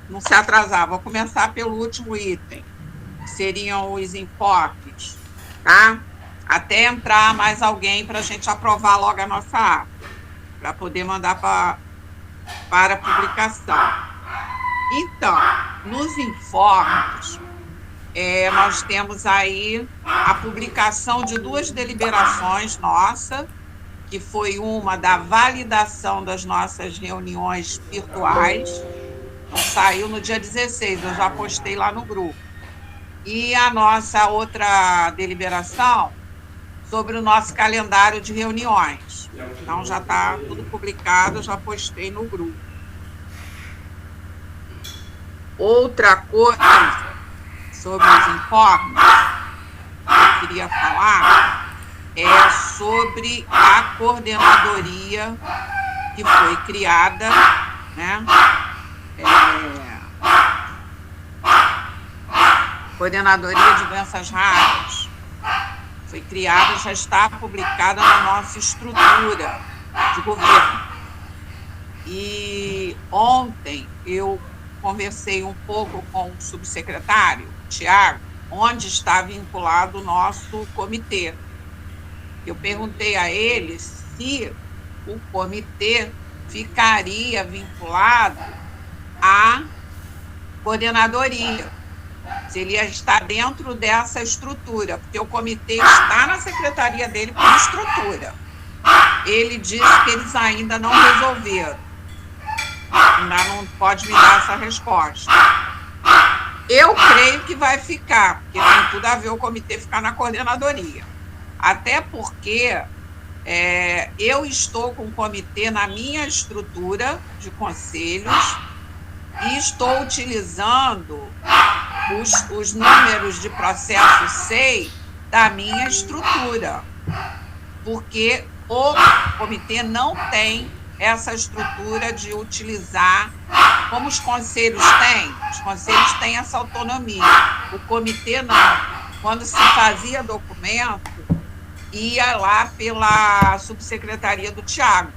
não se atrasar. Vou começar pelo último item, que seriam os enfoques, tá? Até entrar mais alguém para a gente aprovar logo a nossa ata, para poder mandar para publicação. Então, nos enfoques, nós temos aí a publicação de 2 deliberações nossa, que foi uma da validação das nossas reuniões virtuais, então, saiu no dia 16, eu já postei lá no grupo. E a nossa outra deliberação sobre o nosso calendário de reuniões. Então, já está tudo publicado, eu já postei no grupo. Outra coisa sobre os informes que eu queria falar é sobre a coordenadoria que foi criada, né? Coordenadoria de Doenças Raras. Foi criada, já está publicada na nossa estrutura de governo. E ontem eu conversei um pouco com o subsecretário, Tiago, onde está vinculado o nosso comitê. Eu perguntei a ele se o comitê ficaria vinculado à coordenadoria, se ele está dentro dessa estrutura, porque o comitê está na secretaria dele como estrutura. Ele disse que eles ainda não resolveram. Ainda não pode me dar essa resposta. Eu creio que vai ficar, porque tem tudo a ver o comitê ficar na coordenadoria. Até porque eu estou com o comitê na minha estrutura de conselhos e estou utilizando os números de processo SEI da minha estrutura, porque o comitê não tem essa estrutura de utilizar, como os conselhos têm. Os conselhos têm essa autonomia, o comitê não. Quando se fazia documento, ia lá pela subsecretaria do Tiago,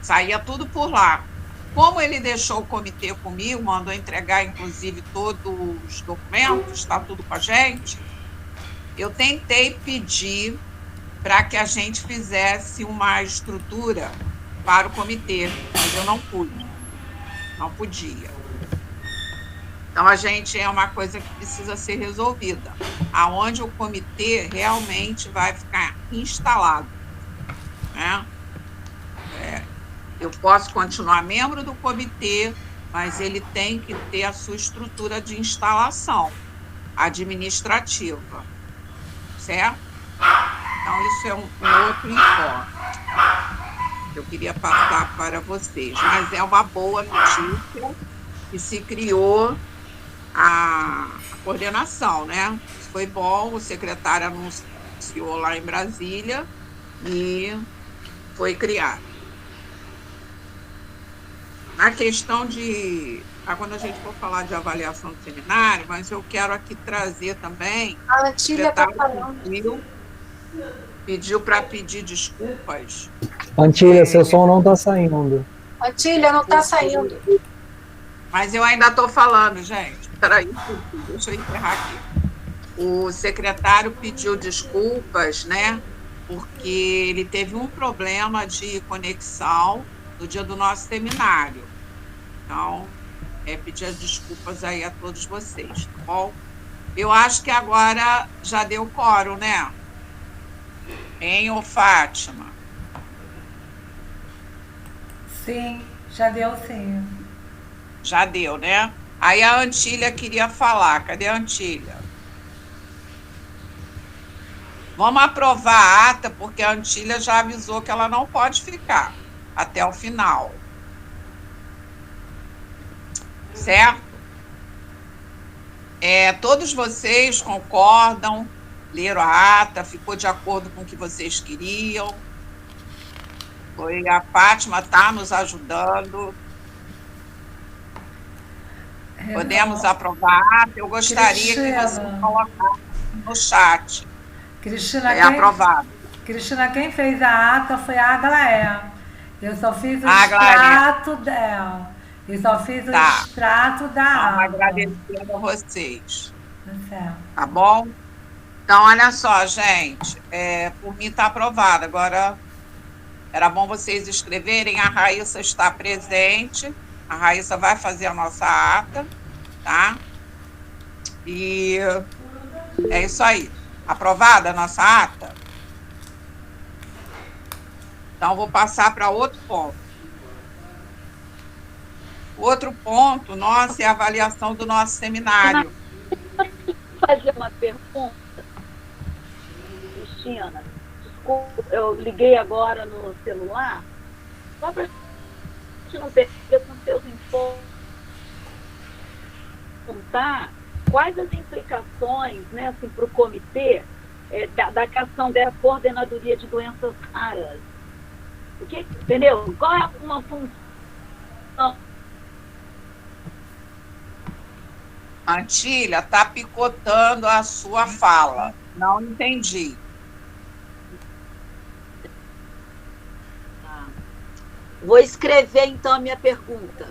saía tudo por lá. Como ele deixou o comitê comigo, mandou entregar, inclusive, todos os documentos, está tudo com a gente, eu tentei pedir para que a gente fizesse uma estrutura para o comitê, mas eu não pude, não podia. Então, a gente é uma coisa que precisa ser resolvida, aonde o comitê realmente vai ficar instalado, né? Eu posso continuar membro do comitê, mas ele tem que ter a sua estrutura de instalação administrativa, certo? Então, isso é um outro enfoque que eu queria passar para vocês. Mas é uma boa notícia que se criou a coordenação, né? Isso foi bom, o secretário anunciou lá em Brasília e foi criado. A questão de... quando a gente for falar de avaliação do seminário, mas eu quero aqui trazer também... A Antília está falando. Pediu para pedir desculpas. Antília, seu som não está saindo. Antília, não está saindo. Mas eu ainda estou falando, gente. Peraí, deixa eu encerrar aqui. O secretário pediu desculpas, né? Porque ele teve um problema de conexão no dia do nosso seminário. Então, pedir desculpas aí a todos vocês, tá bom? Eu acho que agora já deu quórum, né? Hein, ô Fátima? Sim, já deu sim. Já deu, né? Aí a Antília queria falar. Cadê a Antília? Vamos aprovar a ata, porque a Antília já avisou que ela não pode ficar até o final. Certo? Todos vocês concordam, leram a ata, ficou de acordo com o que vocês queriam. A Fátima está nos ajudando. Podemos aprovar a ata. Eu gostaria que você colocasse no chat. Cristina, aprovado. Cristina, quem fez a ata foi a Aglaé. Eu só fiz o extrato dela. Eu só fiz o Tá. extrato da Então, ata. agradecendo a vocês. Tá certo. Tá bom? Então, olha só, gente. Por mim está aprovado. Agora, era bom vocês escreverem. A Raíssa está presente. A Raíssa vai fazer a nossa ata, tá? E é isso aí. Aprovada a nossa ata? Então, vou passar para outro ponto. Outro ponto nosso é a avaliação do nosso seminário. Fazer uma pergunta, Cristina. Desculpa, eu liguei agora no celular, só para a gente não perder com seus informes, contar quais as implicações, né, assim, para o comitê da questão da coordenadoria de doenças raras. Entendeu? Qual é uma função? Antília, está picotando a sua fala. Não entendi. Vou escrever, então, a minha pergunta.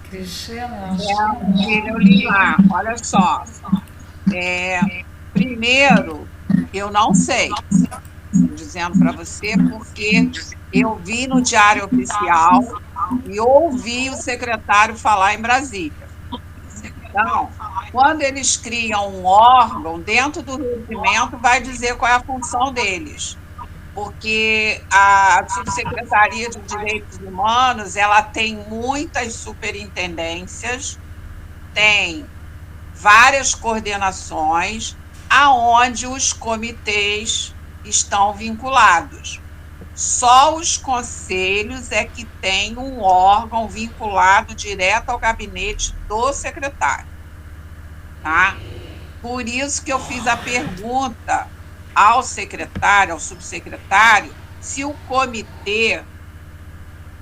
Cristina. Eu li lá, olha só. Primeiro, eu não sei, estou dizendo para você, porque eu vi no Diário Oficial e ouvi o secretário falar em Brasília. Então, quando eles criam um órgão, dentro do regimento vai dizer qual é a função deles. Porque a Subsecretaria de Direitos Humanos ela tem muitas superintendências, tem várias coordenações, aonde os comitês estão vinculados. Só os conselhos é que têm um órgão vinculado direto ao gabinete do secretário. Tá? Por isso que eu fiz a pergunta ao secretário, ao subsecretário, se o comitê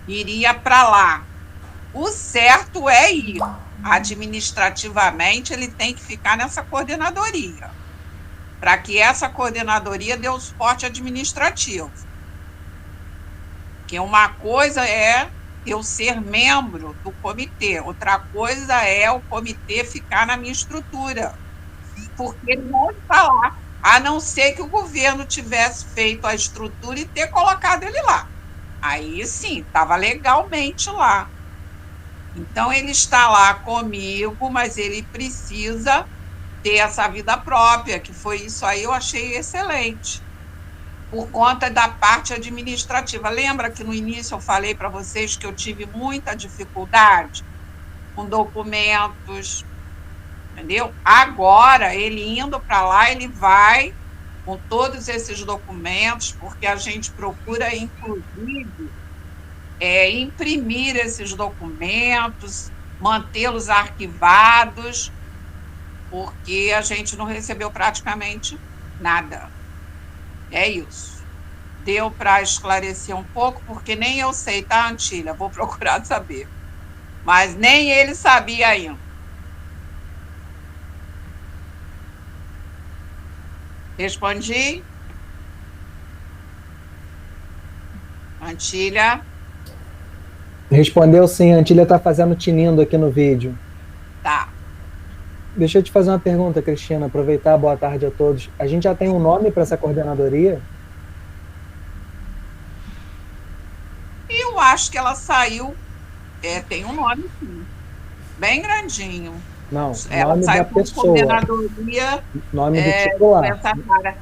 iria para lá. O certo é ir. Administrativamente, ele tem que ficar nessa coordenadoria, para que essa coordenadoria dê o suporte administrativo. Porque uma coisa é eu ser membro do comitê, outra coisa é o comitê ficar na minha estrutura, porque ele não está lá, a não ser que o governo tivesse feito a estrutura e ter colocado ele lá. Aí sim, estava legalmente lá. Então, ele está lá comigo, mas ele precisa ter essa vida própria, que foi isso aí, eu achei excelente, por conta da parte administrativa. Lembra que no início eu falei para vocês que eu tive muita dificuldade com documentos, entendeu? Agora, ele indo para lá, ele vai com todos esses documentos, porque a gente procura, inclusive, imprimir esses documentos, mantê-los arquivados, porque a gente não recebeu praticamente nada. É isso. Deu para esclarecer um pouco, porque nem eu sei, tá, Antília? Vou procurar saber. Mas nem ele sabia ainda. Respondi? Antília? Respondeu sim, a Antília está fazendo tinindo aqui no vídeo. Tá. Deixa eu te fazer uma pergunta, Cristina, aproveitar, boa tarde a todos. A gente já tem um nome para essa coordenadoria? Eu acho que ela saiu, tem um nome sim, bem grandinho. Não, Ela nome saiu da com pessoa. coordenadoria Nome do com titular. essa cara.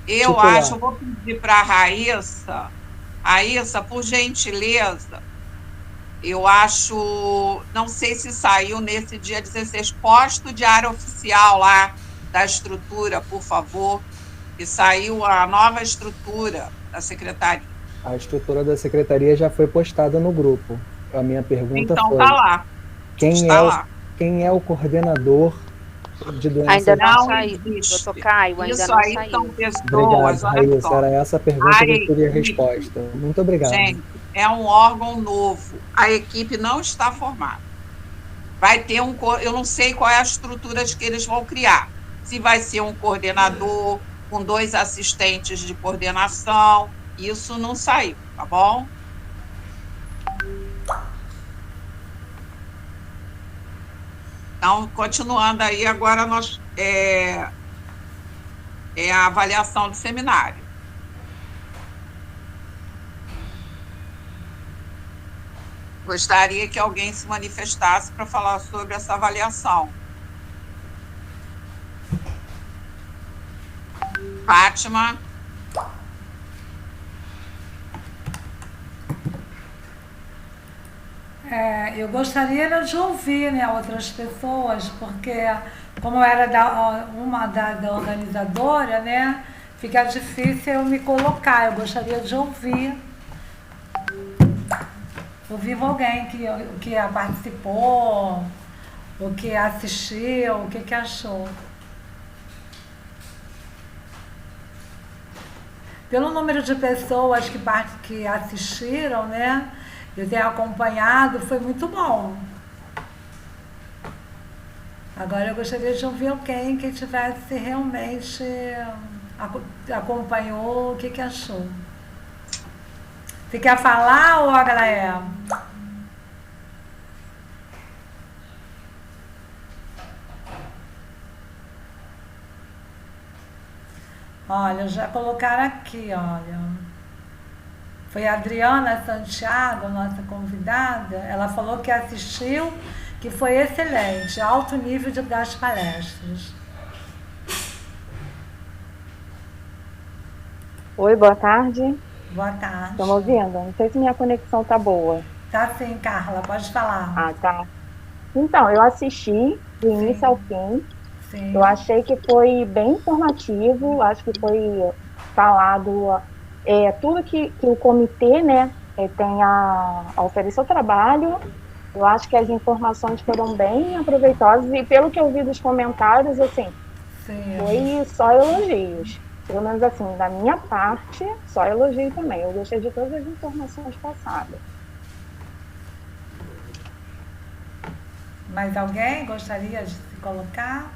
Eu Titular. acho, eu vou pedir para a Raíssa. Raíssa, por gentileza, eu acho, não sei se saiu nesse dia 16, posta o diário oficial lá da estrutura, por favor, que saiu a nova estrutura da secretaria. A estrutura da secretaria já foi postada no grupo. A minha pergunta Então foi: tá lá. Está lá. quem é o coordenador de doenças? Ainda não Não saiu, existe. doutor Caio, ainda Isso não aí saiu. são pessoas, Obrigado, olha Raíssa. só. Era essa a pergunta que eu queria a equipe, resposta. Muito obrigado. gente, é um órgão novo. A equipe não está formada. Vai ter eu não sei qual é a estrutura que eles vão criar. Se vai ser um coordenador com 2 assistentes de coordenação, isso não saiu, tá bom? Então, continuando aí, agora nós é a avaliação do seminário. Gostaria que alguém se manifestasse para falar sobre essa avaliação. Fátima. Eu gostaria de ouvir, né, outras pessoas, porque como eu era uma da organizadora, né, fica difícil eu me colocar. Eu gostaria de ouvir alguém que participou, o que assistiu, o que achou. Pelo número de pessoas que assistiram, né, eu tenho acompanhado, foi muito bom. Agora eu gostaria de ouvir alguém que tivesse realmente acompanhou, o que achou. Você quer falar, ou Aglaé? Olha, já colocaram aqui, olha. Foi a Adriana Santiago, nossa convidada. Ela falou que assistiu, que foi excelente, alto nível das palestras. Oi, boa tarde. Boa tarde. Estão me ouvindo? Não sei se minha conexão tá boa. Tá sim, Carla, pode falar. Ah, tá. Então, eu assisti do início ao fim. Sim. Eu achei que foi bem informativo, acho que foi falado tudo que o comitê, né, tem a oferecer ao trabalho. Eu acho que as informações foram bem aproveitosas e pelo que eu vi dos comentários, assim, Sim. foi só elogios. Pelo menos assim, da minha parte, só elogio também. Eu gostei de todas as informações passadas. Mais alguém gostaria de se colocar?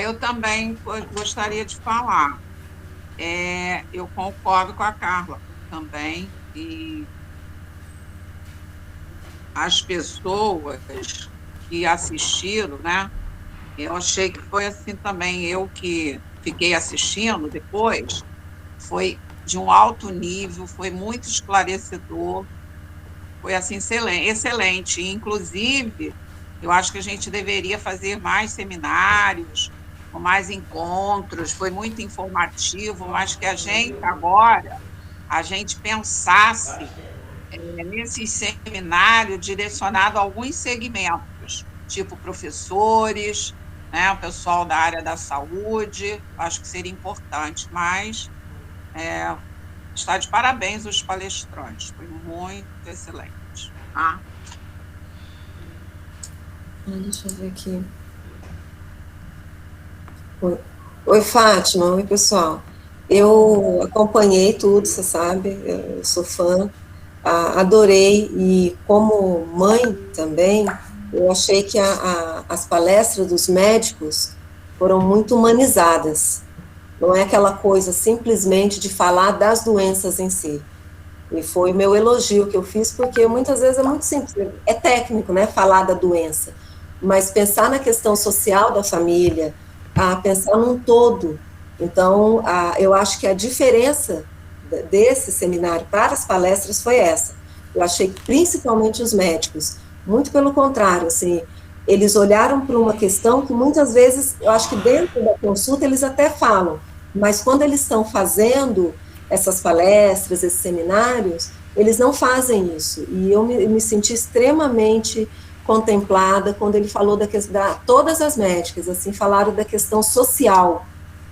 Eu também gostaria de falar. Eu concordo com a Carla também, e as pessoas que assistiram, né? Eu achei que foi assim também. Eu que fiquei assistindo depois, foi de um alto nível, foi muito esclarecedor, foi assim excelente. Inclusive, eu acho que a gente deveria fazer mais seminários, com mais encontros, foi muito informativo, mas que a gente agora, pensasse nesse seminário direcionado a alguns segmentos, tipo professores, né, o pessoal da área da saúde, acho que seria importante, mas está de parabéns os palestrantes, foi muito excelente. Tá? Deixa eu ver aqui. Oi, Fátima. Oi, pessoal. Eu acompanhei tudo, você sabe, eu sou fã, adorei, e como mãe também, eu achei que as palestras dos médicos foram muito humanizadas, não é aquela coisa simplesmente de falar das doenças em si. E foi o meu elogio que eu fiz, porque muitas vezes é muito simples, é técnico, né, falar da doença, mas pensar na questão social da família, pensar num todo. Então, eu acho que a diferença desse seminário para as palestras foi essa. Eu achei que principalmente os médicos, muito pelo contrário, assim, eles olharam para uma questão que muitas vezes, eu acho que dentro da consulta eles até falam, mas quando eles estão fazendo essas palestras, esses seminários, eles não fazem isso. E eu me senti extremamente contemplada quando ele falou todas as médicas, assim, falaram da questão social,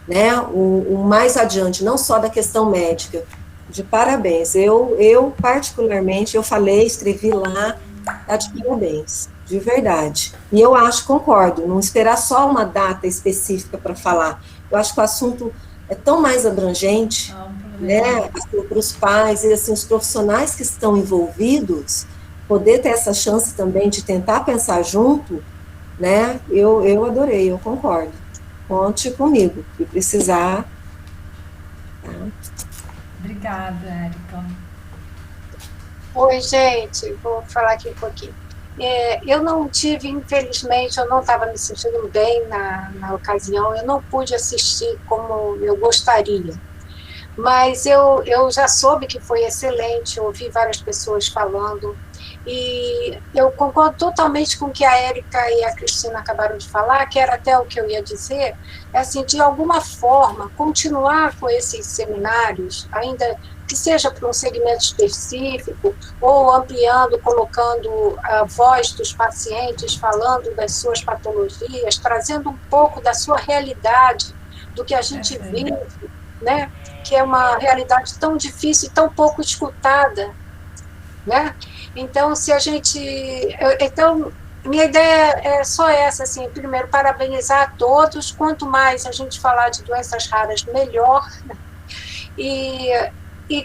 né, o mais adiante, não só da questão médica. De parabéns. Eu particularmente, eu falei, escrevi lá, tá de parabéns, de verdade. E eu acho, concordo, não esperar só uma data específica para falar. Eu acho que o assunto é tão mais abrangente, né, para os pais e assim, os profissionais que estão envolvidos, poder ter essa chance também de tentar pensar junto, né, eu adorei, eu concordo. Conte comigo, se precisar. Tá? Obrigada, Érica. Oi, gente, vou falar aqui um pouquinho. Eu não tive, infelizmente, eu não estava me sentindo bem na ocasião, eu não pude assistir como eu gostaria. Mas eu já soube que foi excelente, ouvi várias pessoas falando, e eu concordo totalmente com o que a Érica e a Cristina acabaram de falar, que era até o que eu ia dizer, é assim, de alguma forma, continuar com esses seminários, ainda que seja para um segmento específico, ou ampliando, colocando a voz dos pacientes, falando das suas patologias, trazendo um pouco da sua realidade, do que a gente vive, né? Que é uma realidade tão difícil e tão pouco escutada, né? Então, se a gente... Então, minha ideia é só essa, assim, primeiro, parabenizar a todos, quanto mais a gente falar de doenças raras, melhor, e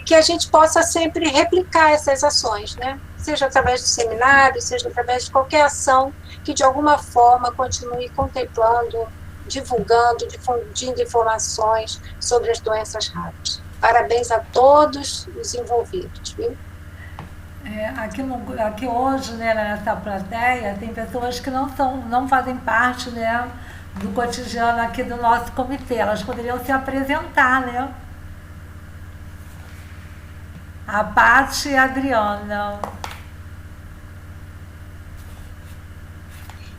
que a gente possa sempre replicar essas ações, né? Seja através de seminários, seja através de qualquer ação que, de alguma forma, continue contemplando, divulgando, difundindo informações sobre as doenças raras. Parabéns a todos os envolvidos, viu? Aqui hoje, né, nessa plateia, tem pessoas que não fazem parte, né, do cotidiano aqui do nosso comitê. Elas poderiam se apresentar, né? A Paty e a Adriana.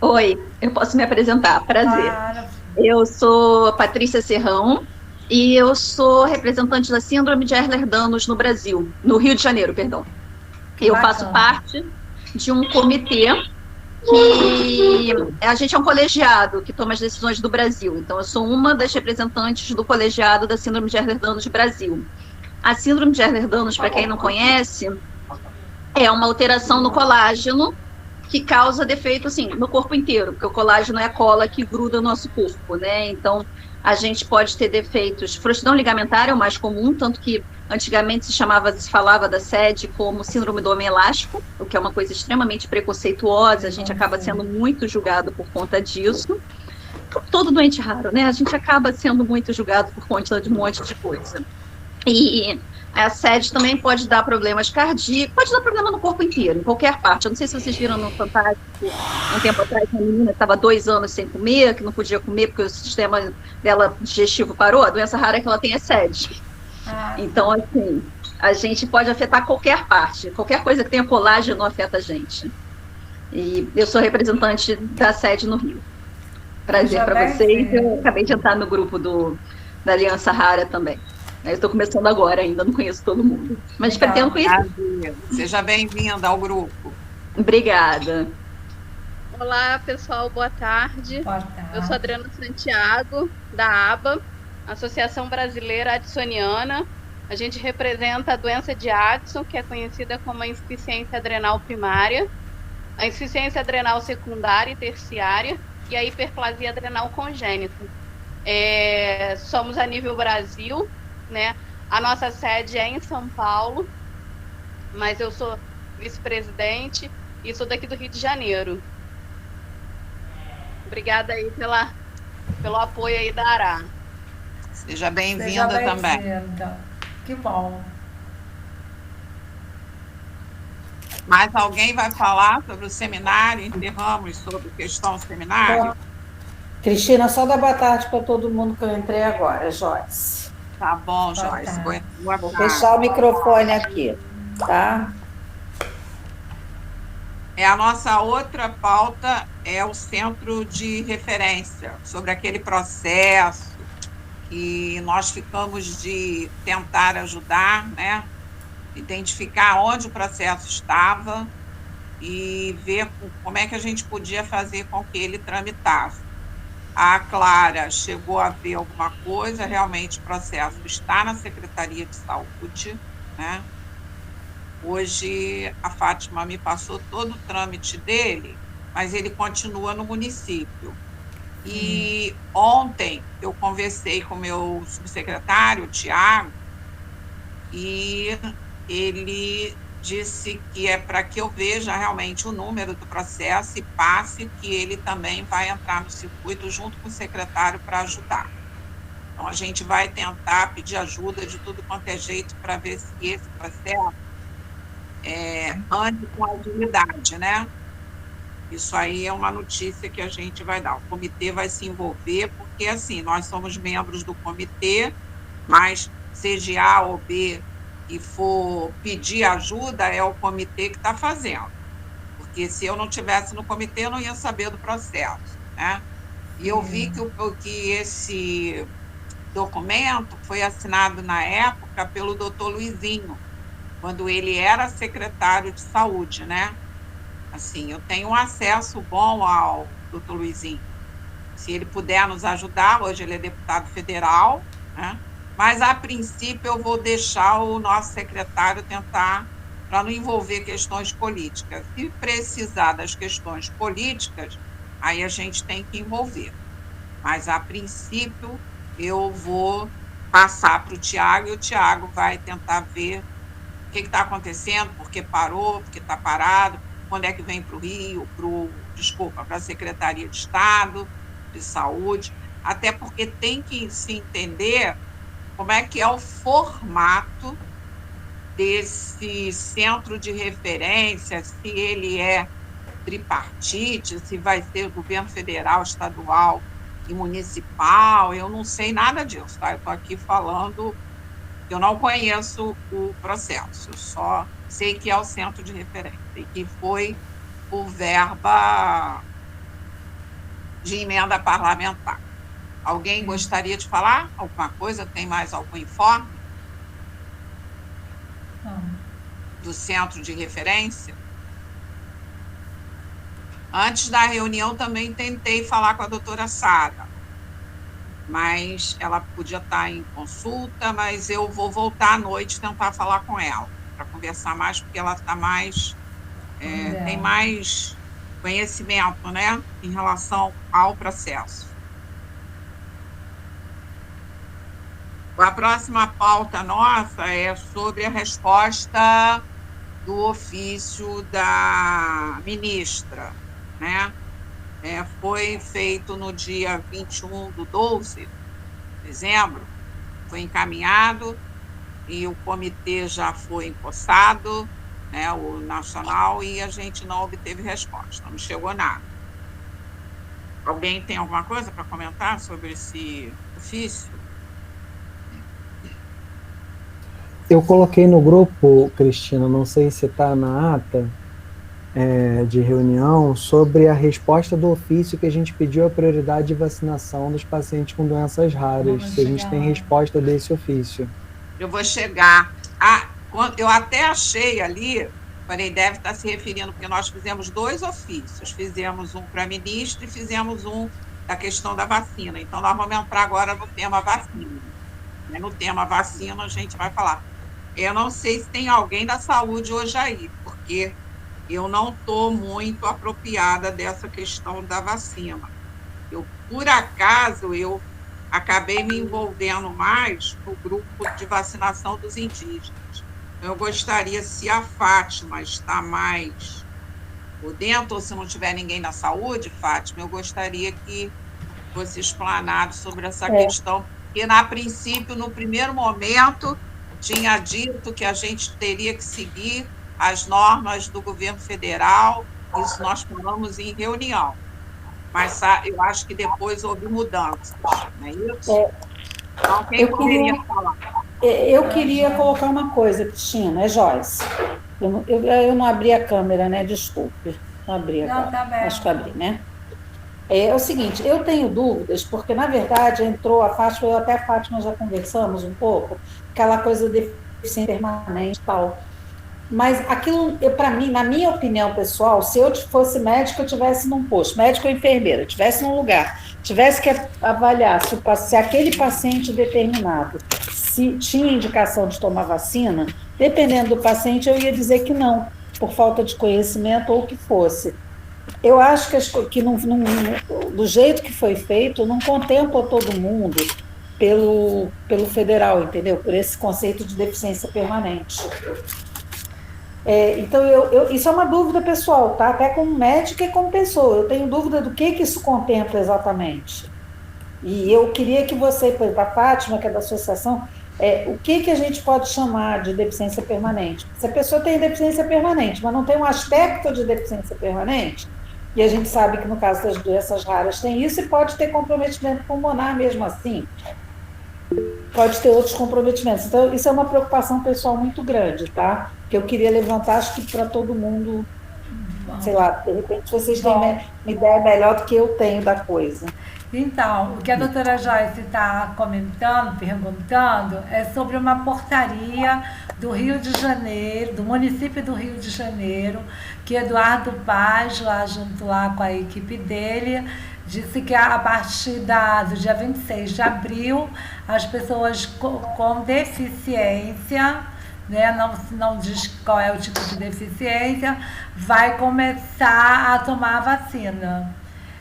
Oi, eu posso me apresentar, prazer. Claro. Eu sou Patrícia Serrão e eu sou representante da Síndrome de Ehlers-Danlos no Brasil, no Rio de Janeiro, perdão. Eu faço parte de um comitê que a gente é um colegiado que toma as decisões do Brasil. Então, eu sou uma das representantes do colegiado da Síndrome de Ehlers-Danlos do Brasil. A Síndrome de Ehlers-Danlos, para quem não conhece, é uma alteração no colágeno que causa defeito, assim, no corpo inteiro, porque o colágeno é a cola que gruda no nosso corpo, né? Então, a gente pode ter defeitos. Frouxidão ligamentar é o mais comum, tanto que antigamente se falava da SED como síndrome do homem elástico, o que é uma coisa extremamente preconceituosa, a gente acaba sendo muito julgado por conta disso. Todo doente raro, né? A gente acaba sendo muito julgado por conta de um monte de coisa. E a SED também pode dar problemas cardíacos, pode dar problema no corpo inteiro, em qualquer parte. Eu não sei se vocês viram no Fantástico, um tempo atrás, uma menina que estava 2 anos sem comer, que não podia comer porque o sistema dela digestivo parou. A doença rara que ela tem é SED. Então, assim, a gente pode afetar qualquer parte, qualquer coisa que tenha colágeno afeta a gente. E eu sou representante da SED no Rio. Prazer para vocês. Eu acabei de entrar no grupo da Aliança Rara também. Eu estou começando agora ainda, não conheço todo mundo. Mas pretendo conhecer. Seja bem-vinda ao grupo. Obrigada. Olá, pessoal, boa tarde. Boa tarde. Eu sou Adriana Santiago, da ABA, Associação Brasileira Addisoniana. A gente representa a doença de Addison, que é conhecida como a insuficiência adrenal primária, a insuficiência adrenal secundária e terciária e a hiperplasia adrenal congênita. Somos a nível Brasil, né? A nossa sede é em São Paulo, mas eu sou vice-presidente e sou daqui do Rio de Janeiro. Obrigada aí pelo apoio aí da ARA. Seja bem-vinda também. Que bom. Mais alguém vai falar sobre o seminário? Encerramos sobre questão do seminário? Cristina, só dá boa tarde para todo mundo que eu entrei agora, Joyce. Tá bom, Joyce. Vou fechar o microfone aqui, tá? A nossa outra pauta é o centro de referência, sobre aquele processo que nós ficamos de tentar ajudar, né? Identificar onde o processo estava e ver como é que a gente podia fazer com que ele tramitasse. A Clara chegou a ver alguma coisa, realmente o processo está na Secretaria de Saúde, né? Hoje a Fátima me passou todo o trâmite dele, mas ele continua no município. E ontem eu conversei com o meu subsecretário, o Tiago, e ele disse que é para que eu veja realmente o número do processo e passe que ele também vai entrar no circuito junto com o secretário para ajudar. Então, a gente vai tentar pedir ajuda de tudo quanto é jeito para ver se esse processo ande com agilidade, né? Isso aí é uma notícia que a gente vai dar. O comitê vai se envolver, porque, assim, nós somos membros do comitê, mas seja A ou B e for pedir ajuda, é o comitê que está fazendo. Porque se eu não estivesse no comitê, eu não ia saber do processo, né? E eu vi que esse documento foi assinado na época pelo doutor Luizinho, quando ele era secretário de saúde, né? Assim, eu tenho um acesso bom ao doutor Luizinho. Se ele puder nos ajudar, hoje ele é deputado federal, né? Mas, a princípio, eu vou deixar o nosso secretário tentar, para não envolver questões políticas. Se precisar das questões políticas, aí a gente tem que envolver. Mas, a princípio, eu vou passar para o Tiago, e o Tiago vai tentar ver o que está acontecendo, por que parou, por que está parado, quando é que vem para o Rio, para a Secretaria de Estado de Saúde, até porque tem que se entender como é que é o formato desse centro de referência, se ele é tripartite, se vai ser governo federal, estadual e municipal, eu não sei nada disso, tá? Eu estou aqui falando, eu não conheço o processo, eu só sei que é o centro de referência e que foi por verba de emenda parlamentar. Alguém gostaria de falar alguma coisa? Tem mais algum informe? Não. Do centro de referência? Antes da reunião, também tentei falar com a doutora Sara, mas ela podia estar em consulta, mas eu vou voltar à noite tentar falar com ela, para conversar mais, porque ela está mais, tem mais conhecimento, né, em relação ao processo. A próxima pauta nossa é sobre a resposta do ofício da ministra, né? Foi feito no dia 21/12 de dezembro, foi encaminhado e o comitê já foi empossado, né, o nacional, e a gente não obteve resposta, não chegou nada. Alguém tem alguma coisa para comentar sobre esse ofício? Eu coloquei no grupo, Cristina, não sei se está na ata de reunião, sobre a resposta do ofício que a gente pediu a prioridade de vacinação dos pacientes com doenças raras, se a gente tem resposta desse ofício. Eu vou chegar. Eu até achei ali, falei, deve estar se referindo, porque nós fizemos 2 ofícios, fizemos um para a ministra e fizemos um da questão da vacina. Então, nós vamos entrar agora no tema vacina. No tema vacina, a gente vai falar. Eu não sei se tem alguém da saúde hoje aí, porque eu não estou muito apropriada dessa questão da vacina. Por acaso, eu acabei me envolvendo mais no grupo de vacinação dos indígenas. Eu gostaria, se a Fátima está mais por dentro, ou se não tiver ninguém na saúde, Fátima, eu gostaria que fosse explanado sobre essa questão, porque, a princípio, no primeiro momento, tinha dito que a gente teria que seguir as normas do governo federal, isso nós falamos em reunião, mas eu acho que depois houve mudanças, não é isso? Então, quem poderia falar? Eu queria colocar uma coisa, Cristina, Joyce. Eu não abri a câmera, né? Desculpe. Não abri agora. Não, tá bem. Acho que abri, né? É o seguinte, eu tenho dúvidas, porque, na verdade, entrou a Fátima, eu até a Fátima já conversamos um pouco, aquela coisa de deficiência permanente e tal. Mas aquilo, para mim, na minha opinião pessoal, se eu fosse médico, eu estivesse num posto, médico ou enfermeira, estivesse num lugar, tivesse que avaliar se aquele paciente determinado se tinha indicação de tomar vacina, dependendo do paciente, eu ia dizer que não, por falta de conhecimento ou o que fosse. Eu acho que do jeito que foi feito, não contempla todo mundo pelo federal, entendeu? Por esse conceito de deficiência permanente. Então, isso é uma dúvida pessoal, tá? Até como médica e como pessoa. Eu tenho dúvida do que isso contempla exatamente. E eu queria que você, por exemplo, a Fátima, que é da associação, o que a gente pode chamar de deficiência permanente? Se a pessoa tem deficiência permanente, mas não tem um aspecto de deficiência permanente, e a gente sabe que no caso das doenças raras tem isso, e pode ter comprometimento pulmonar mesmo assim. Pode ter outros comprometimentos. Então, isso é uma preocupação pessoal muito grande, tá? Que eu queria levantar, acho que para todo mundo, sei lá, de repente vocês têm uma ideia melhor do que eu tenho da coisa. Então, o que a doutora Joyce está comentando, perguntando, é sobre uma portaria do Rio de Janeiro, do município do Rio de Janeiro, que Eduardo Paz, lá junto lá com a equipe dele, disse que a partir do dia 26 de abril, as pessoas com deficiência, né, não diz qual é o tipo de deficiência, vai começar a tomar a vacina.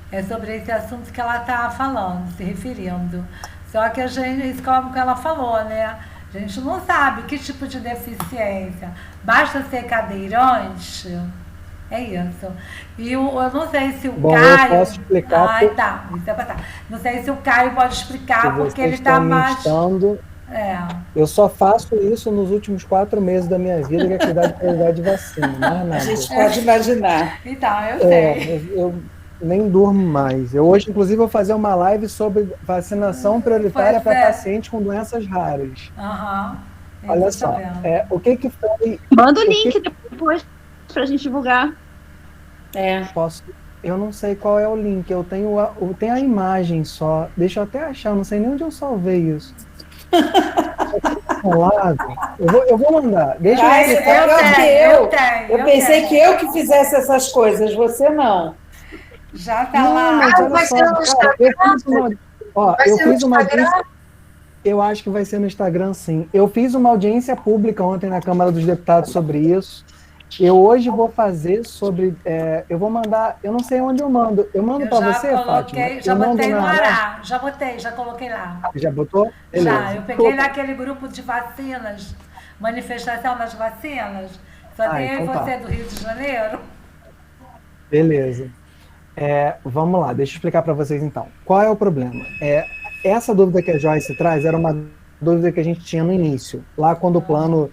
É sobre esse assunto que ela está falando, se referindo. Só que a gente, isso como ela falou, né? A gente não sabe que tipo de deficiência. Basta ser cadeirante. É isso. E eu não sei se o Caio... eu posso explicar... tá. Isso é pra tá. Não sei se o Caio pode explicar, porque ele está mais... Eu só faço isso nos últimos 4 meses da minha vida, que é cuidar de qualidade de vacina. Não é nada. A gente pode imaginar. Então, eu sei. Eu nem durmo mais. Eu hoje, inclusive, vou fazer uma live sobre vacinação prioritária para pacientes com doenças raras. Olha só, o que foi... Manda o link depois para a gente divulgar. Eu não sei qual é o link, eu tenho a imagem só. Deixa eu até achar, eu não sei nem onde eu salvei isso. Eu vou mandar. Deixa eu pensei que eu que fizesse essas coisas, você não. Já tá lá. Eu acho que vai ser no Instagram, sim. Eu fiz uma audiência pública ontem na Câmara dos Deputados sobre isso. Eu hoje vou fazer sobre... eu vou mandar... Eu não sei onde eu mando. Eu mando para você, Fátima? Já botei no Ará. Já coloquei lá. Já botou? Beleza. Já. Eu peguei naquele grupo de vacinas, manifestação das vacinas. Só tem eu e você do Rio de Janeiro. Beleza. Vamos lá, deixa eu explicar para vocês então. Qual é o problema? Essa dúvida que a Joyce traz era uma dúvida que a gente tinha no início, lá quando o plano...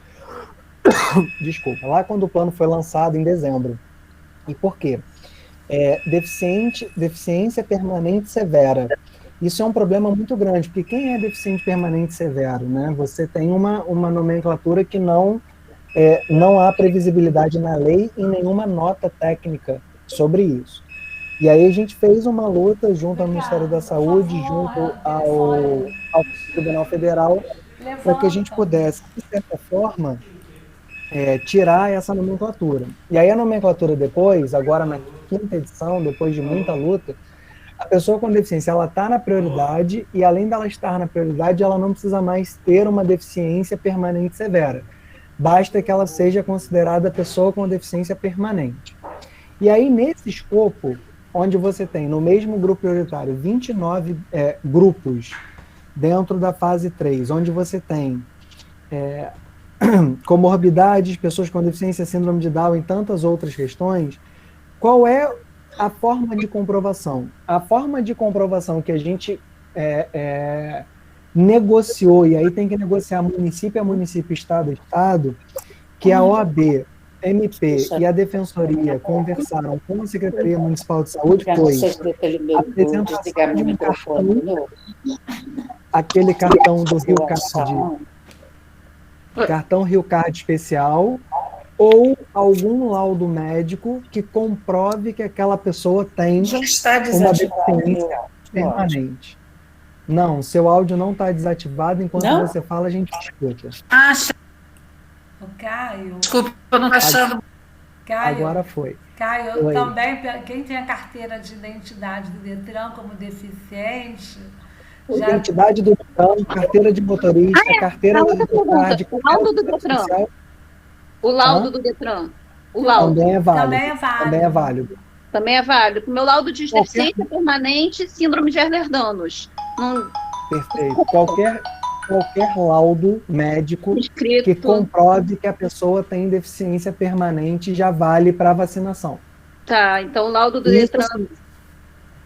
Desculpa, lá quando o plano foi lançado em dezembro. E por quê? Deficiência permanente severa. Isso é um problema muito grande, porque quem é deficiente permanente severo, né? Você tem uma nomenclatura que não há previsibilidade na lei e nenhuma nota técnica sobre isso. E aí a gente fez uma luta junto ao Ministério da Saúde, junto ao Tribunal Federal, para que a gente pudesse, de certa forma, tirar essa nomenclatura. E aí a nomenclatura depois, agora na 5ª edição, depois de muita luta, a pessoa com deficiência, ela está na prioridade, e além dela estar na prioridade, ela não precisa mais ter uma deficiência permanente severa. Basta que ela seja considerada pessoa com deficiência permanente. E aí, nesse escopo, onde você tem no mesmo grupo prioritário 29 grupos dentro da fase 3, onde você tem comorbidades, pessoas com deficiência, síndrome de Down e tantas outras questões, qual é a forma de comprovação? A forma de comprovação que a gente negociou, e aí tem que negociar município a município, estado a estado, que a OAB, MP e a Defensoria conversaram com a Secretaria Municipal de Saúde, foi a apresentação de um cartão, aquele cartão do Rio Card, cartão Rio Card especial, ou algum laudo médico que comprove que aquela pessoa tem uma deficiência permanente. Não, seu áudio não está desativado, enquanto você fala, a gente escuta. O Caio. Desculpa, eu não estou achando. Caio, agora foi. Caio, também, quem tem a carteira de identidade do Detran como deficiente. Identidade do Detran, carteira de motorista, carteira do Detran. O laudo do Detran. O laudo do Detran. O laudo. Também é válido. Também é válido. O meu laudo de deficiência permanente, síndrome de Ehlers-Danlos. Perfeito. Qualquer laudo médico que comprove que a pessoa tem deficiência permanente já vale para vacinação. Tá, então o laudo do Detran...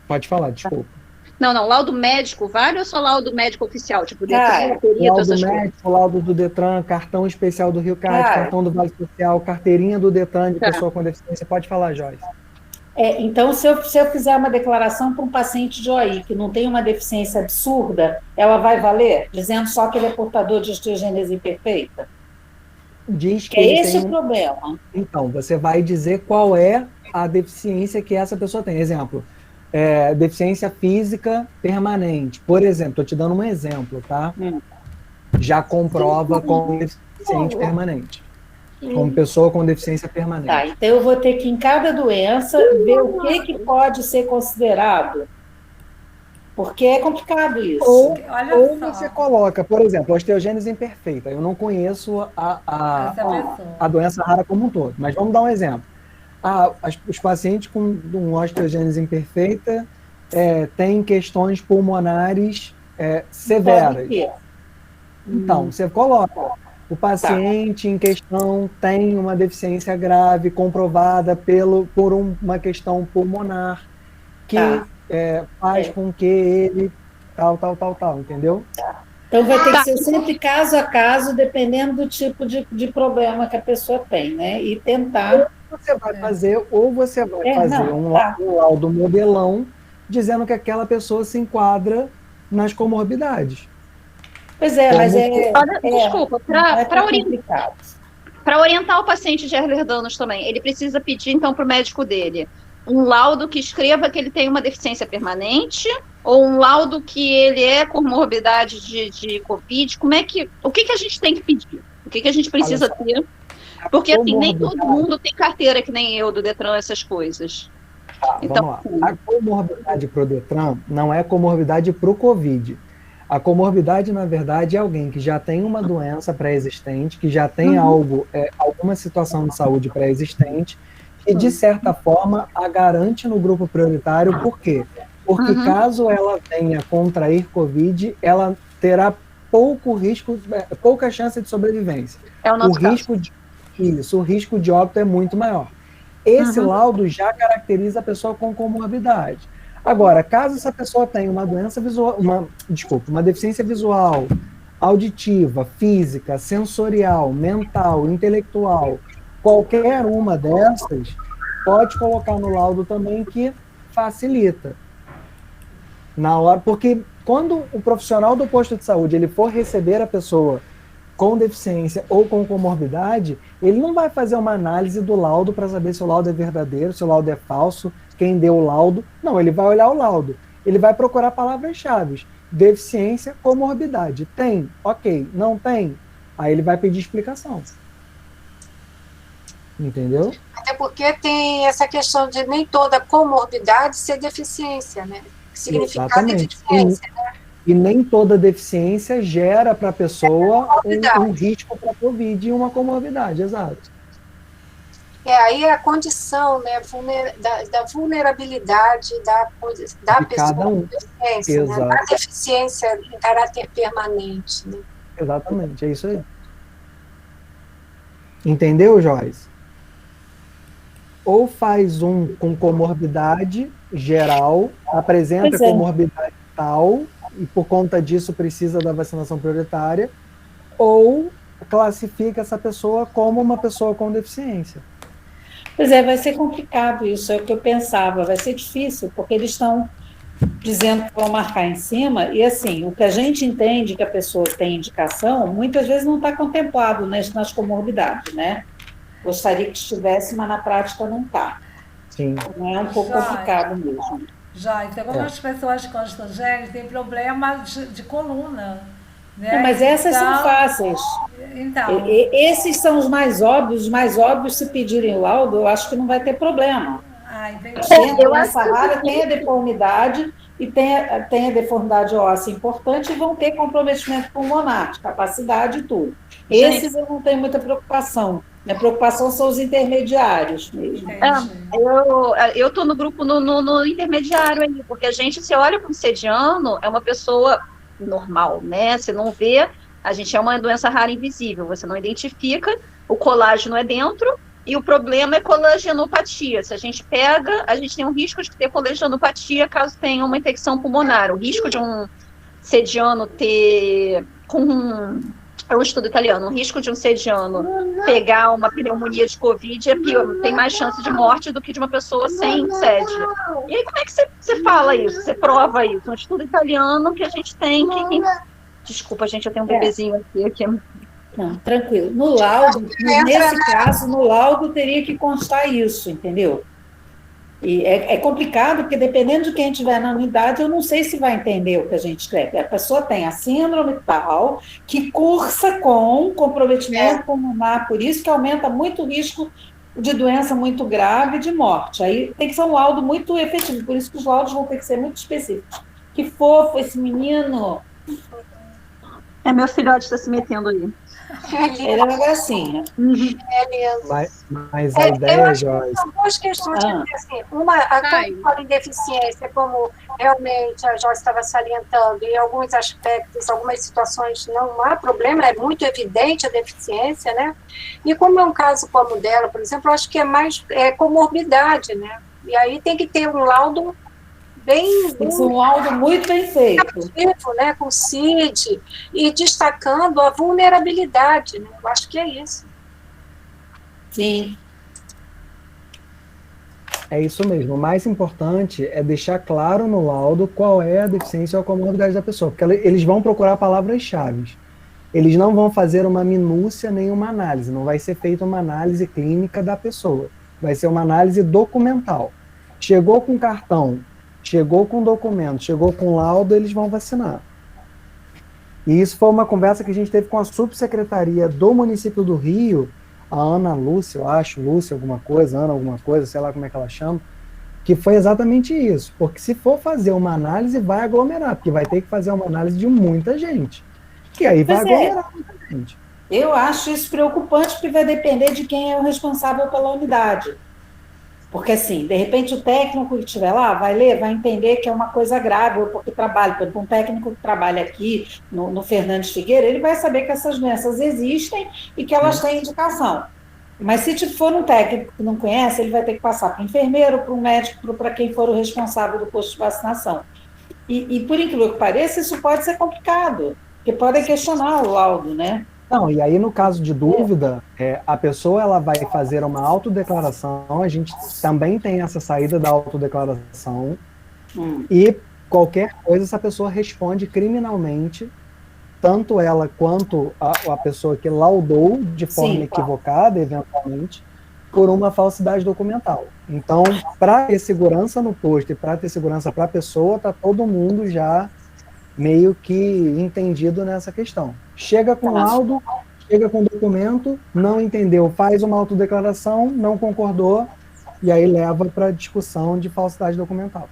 Pode falar, desculpa. Não, laudo médico vale ou só laudo médico oficial? Tipo, laudo médico, laudo do Detran, cartão especial do Rio Card, cartão do Vale Social, carteirinha do Detran de pessoa com deficiência. Pode falar, Joyce. Então, se eu fizer uma declaração para um paciente de OI que não tem uma deficiência absurda, ela vai valer? Dizendo só que ele é portador de osteogênese imperfeita? Diz que é esse o problema. Então, você vai dizer qual é a deficiência que essa pessoa tem. Exemplo, deficiência física permanente. Por exemplo, estou te dando um exemplo, tá? Já comprova como deficiente permanente. Como pessoa com deficiência permanente. Tá, então eu vou ter que, em cada doença, ver o que pode ser considerado. Porque é complicado isso. Ou você coloca, por exemplo, osteogênese imperfeita. Eu não conheço a doença rara como um todo, mas vamos dar um exemplo. Os pacientes com osteogênese imperfeita têm questões pulmonares severas. Então, você coloca... O paciente em questão tem uma deficiência grave comprovada por uma questão pulmonar que faz com que ele tal, entendeu? Então vai ter que ser sempre caso a caso, dependendo do tipo de problema que a pessoa tem, né? E tentar... Você vai fazer um laudo modelão dizendo que aquela pessoa se enquadra nas comorbidades. Pois mas desculpa, para orientar o paciente de Ehlers-Danlos também, ele precisa pedir, então, para o médico dele um laudo que escreva que ele tem uma deficiência permanente ou um laudo que ele é comorbidade de Covid? O que a gente tem que pedir? O que a gente precisa ter? Porque, assim, nem todo mundo tem carteira, que nem eu, do Detran, essas coisas. Vamos lá. A comorbidade para o Detran não é comorbidade para o Covid. A comorbidade, na verdade, é alguém que já tem uma doença pré-existente, que já tem alguma situação de saúde pré-existente, que, de certa forma, a garante no grupo prioritário. Por quê? Porque caso ela venha contrair Covid, ela terá pouca chance de sobrevivência. É o nosso caso. O risco de óbito é muito maior. Esse laudo já caracteriza a pessoa com comorbidade. Agora, caso essa pessoa tenha uma doença visual, uma deficiência visual, auditiva, física, sensorial, mental, intelectual, qualquer uma dessas, pode colocar no laudo também, que facilita. Na hora, porque quando o profissional do posto de saúde ele for receber a pessoa com deficiência ou com comorbidade, ele não vai fazer uma análise do laudo para saber se o laudo é verdadeiro, se o laudo é falso, quem deu o laudo. Não, ele vai olhar o laudo. Ele vai procurar palavras-chave. Deficiência, comorbidade. Tem? Ok. Não tem? Aí ele vai pedir explicação. Entendeu? Até porque tem essa questão de nem toda comorbidade ser deficiência, né? Significado de deficiência, né? E nem toda deficiência gera para a pessoa um risco para a Covid e uma comorbidade, exato. Aí a condição, né, da vulnerabilidade da De pessoa cada um. com deficiência, né, Exato. da deficiência em caráter permanente. Né? Exatamente, é isso aí. Entendeu, Joyce? Ou faz um com comorbidade geral, apresenta Pois é. comorbidade tal, e por conta disso precisa da vacinação prioritária, ou classifica essa pessoa como uma pessoa com deficiência. Pois é, vai ser complicado isso, é o que eu pensava, vai ser difícil, porque eles estão dizendo que vão marcar em cima, e assim, o que a gente entende que a pessoa tem indicação, muitas vezes não está contemplado nas comorbidades, né? Gostaria que estivesse, mas na prática não está. Sim. Não é um pouco complicado mesmo. Joyce, algumas pessoas com estrogênios têm problema de coluna. Né? É, mas essas são fáceis. Então. Esses são os mais óbvios, se pedirem o laudo, eu acho que não vai ter problema. Entendi. Essa rara tem a deformidade e tem a deformidade óssea importante e vão ter comprometimento pulmonar, capacidade e tudo. Esses eu não tenho muita preocupação. Minha preocupação são os intermediários mesmo. Eu estou no grupo no intermediário aí, porque a gente, se olha para um sediano, é uma pessoa normal, né? Você não vê, a gente é uma doença rara invisível, você não identifica, o colágeno é dentro, e o problema é colagenopatia. Se a gente pega, a gente tem um risco de ter colagenopatia caso tenha uma infecção pulmonar. O risco de um sediano ter, é um estudo italiano, o risco de um sediano pegar uma pneumonia de Covid é pior, tem mais chance de morte do que de uma pessoa sem sede. E aí, como é que você fala isso? Você prova isso? Um estudo italiano que a gente tem que... Desculpa, gente, eu tenho um bebezinho aqui. Não, tranquilo. No laudo, nesse caso, no laudo teria que constar isso, entendeu? E é complicado, porque dependendo de quem estiver na unidade, eu não sei se vai entender o que a gente escreve. A pessoa tem a síndrome tal, que cursa com comprometimento pulmonar, por isso que aumenta muito o risco de doença muito grave e de morte. Aí tem que ser um laudo muito efetivo, por isso que os laudos vão ter que ser muito específicos. Que fofo esse menino! É, meu filhote está se metendo ali. Ele é uma gracinha. Mas a ideia, Joyce... São duas questões. Assim, uma, quando fala em deficiência, como realmente a Joyce estava salientando, em alguns aspectos, algumas situações não há problema, é muito evidente a deficiência, né? E como é um caso como o dela, por exemplo, eu acho que é mais comorbidade, né? E aí tem que ter um laudo um laudo muito bem feito. Né, com CID, e destacando a vulnerabilidade, né? Eu acho que é isso. Sim. É isso mesmo. O mais importante é deixar claro no laudo qual é a deficiência ou a comorbidade da pessoa, porque eles vão procurar palavras-chave. Eles não vão fazer uma minúcia nem uma análise, não vai ser feita uma análise clínica da pessoa, vai ser uma análise documental. Chegou com cartão, chegou com documento, chegou com laudo, eles vão vacinar. E isso foi uma conversa que a gente teve com a subsecretaria do município do Rio, a Ana Lúcia, eu acho, Lúcia alguma coisa, Ana alguma coisa, sei lá como é que ela chama, que foi exatamente isso. Porque se for fazer uma análise, vai aglomerar, porque vai ter que fazer uma análise de muita gente. E aí vai aglomerar muita gente. Eu acho isso preocupante, porque vai depender de quem é o responsável pela unidade. Porque, assim, de repente o técnico que estiver lá vai ler, vai entender que é uma coisa grave, ou porque trabalha, por exemplo, um técnico que trabalha aqui no Fernandes Figueira, ele vai saber que essas doenças existem e que elas têm indicação. Mas se for um técnico que não conhece, ele vai ter que passar para o enfermeiro, para o médico, para quem for o responsável do posto de vacinação. E por incrível que pareça, isso pode ser complicado, porque podem questionar o laudo, né? Não, e aí no caso de dúvida, a pessoa ela vai fazer uma autodeclaração, a gente também tem essa saída da autodeclaração, e qualquer coisa essa pessoa responde criminalmente, tanto ela quanto a pessoa que laudou de forma equivocada, eventualmente, por uma falsidade documental. Então, para ter segurança no posto e para ter segurança para a pessoa, está todo mundo já meio que entendido nessa questão. Chega com laudo, chega com documento, não entendeu, faz uma autodeclaração, não concordou, e aí leva para discussão de falsidade documental.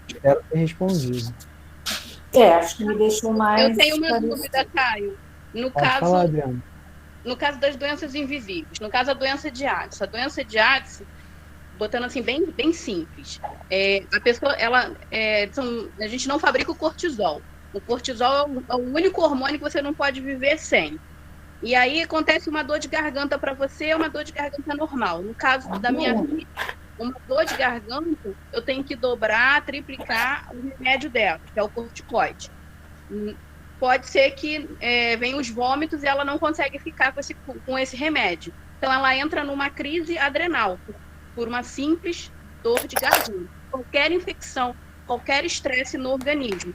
Espero ter respondido. Acho que me deixou mais... Eu tenho uma dúvida, Caio. No Pode caso, falar, Adriana. no caso das doenças invisíveis, no caso da doença de Addison. A doença de Addison, botando assim bem simples, a pessoa, a gente não fabrica o cortisol. O cortisol é o único hormônio que você não pode viver sem. E aí acontece uma dor de garganta para você, é uma dor de garganta normal. No caso da minha filha, uma dor de garganta, eu tenho que dobrar, triplicar o remédio dela, que é o corticoide. Pode ser que venham os vômitos e ela não consegue ficar com esse remédio. Então, ela entra numa crise adrenal, por uma simples dor de garganta. Qualquer infecção, qualquer estresse no organismo.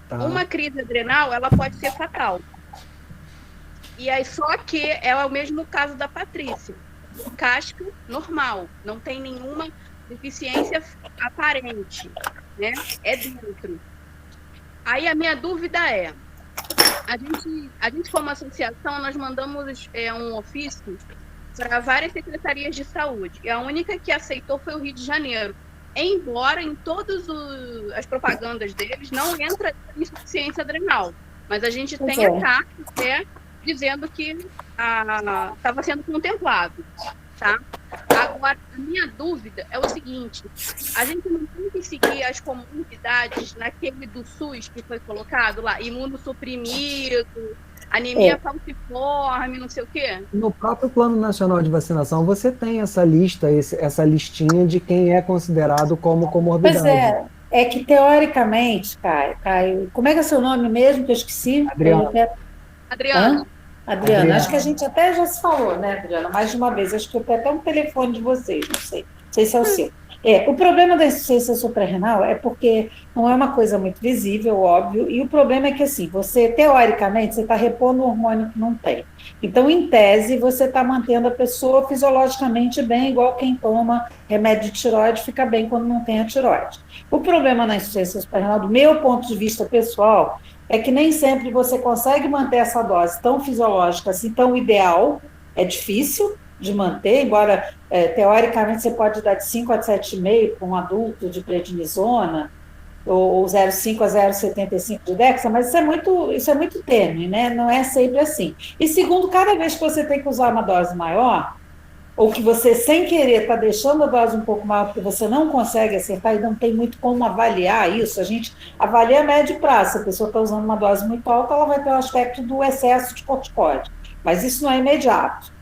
Tá. Uma crise adrenal, ela pode ser fatal. E aí, só que é o mesmo caso da Patrícia. Casca normal, não tem nenhuma deficiência aparente, né? É dentro. Aí a minha dúvida é, a gente como associação, nós mandamos um ofício para várias secretarias de saúde, e a única que aceitou foi o Rio de Janeiro, embora em todas as propagandas deles não entra insuficiência adrenal, mas a gente tem a carta dizendo que estava sendo contemplado, tá? Agora, a minha dúvida é o seguinte, a gente não tem que seguir as comunidades naquele do SUS que foi colocado lá, imunossuprimido, anemia falciforme, não sei o quê? No próprio Plano Nacional de Vacinação, você tem essa lista, essa listinha de quem é considerado como comorbidade. Pois é que teoricamente, Caio, como é que é seu nome mesmo, que eu esqueci? Adriana. Adriana, acho que a gente até já se falou, né, Adriana, mais de uma vez, acho que eu tenho até um telefone de vocês, não sei se é o seu. O problema da insuficiência suprarrenal é porque não é uma coisa muito visível, óbvio, e o problema é que, assim, você, teoricamente, você está repondo um hormônio que não tem. Então, em tese, você está mantendo a pessoa fisiologicamente bem, igual quem toma remédio de tireoide fica bem quando não tem a tireoide. O problema na insuficiência suprarrenal, do meu ponto de vista pessoal, é que nem sempre você consegue manter essa dose tão fisiológica, assim, tão ideal, é difícil de manter, embora, teoricamente, você pode dar de 5 a 7,5 para um adulto de prednisona, ou 0,5 a 0,75 de dexa, mas isso é muito tênue, né? Não é sempre assim. E segundo, cada vez que você tem que usar uma dose maior, ou que você, sem querer, está deixando a dose um pouco maior porque você não consegue acertar e não tem muito como avaliar isso, a gente avalia a médio prazo. Se a pessoa está usando uma dose muito alta, ela vai ter o aspecto do excesso de corticoide, mas isso não é imediato.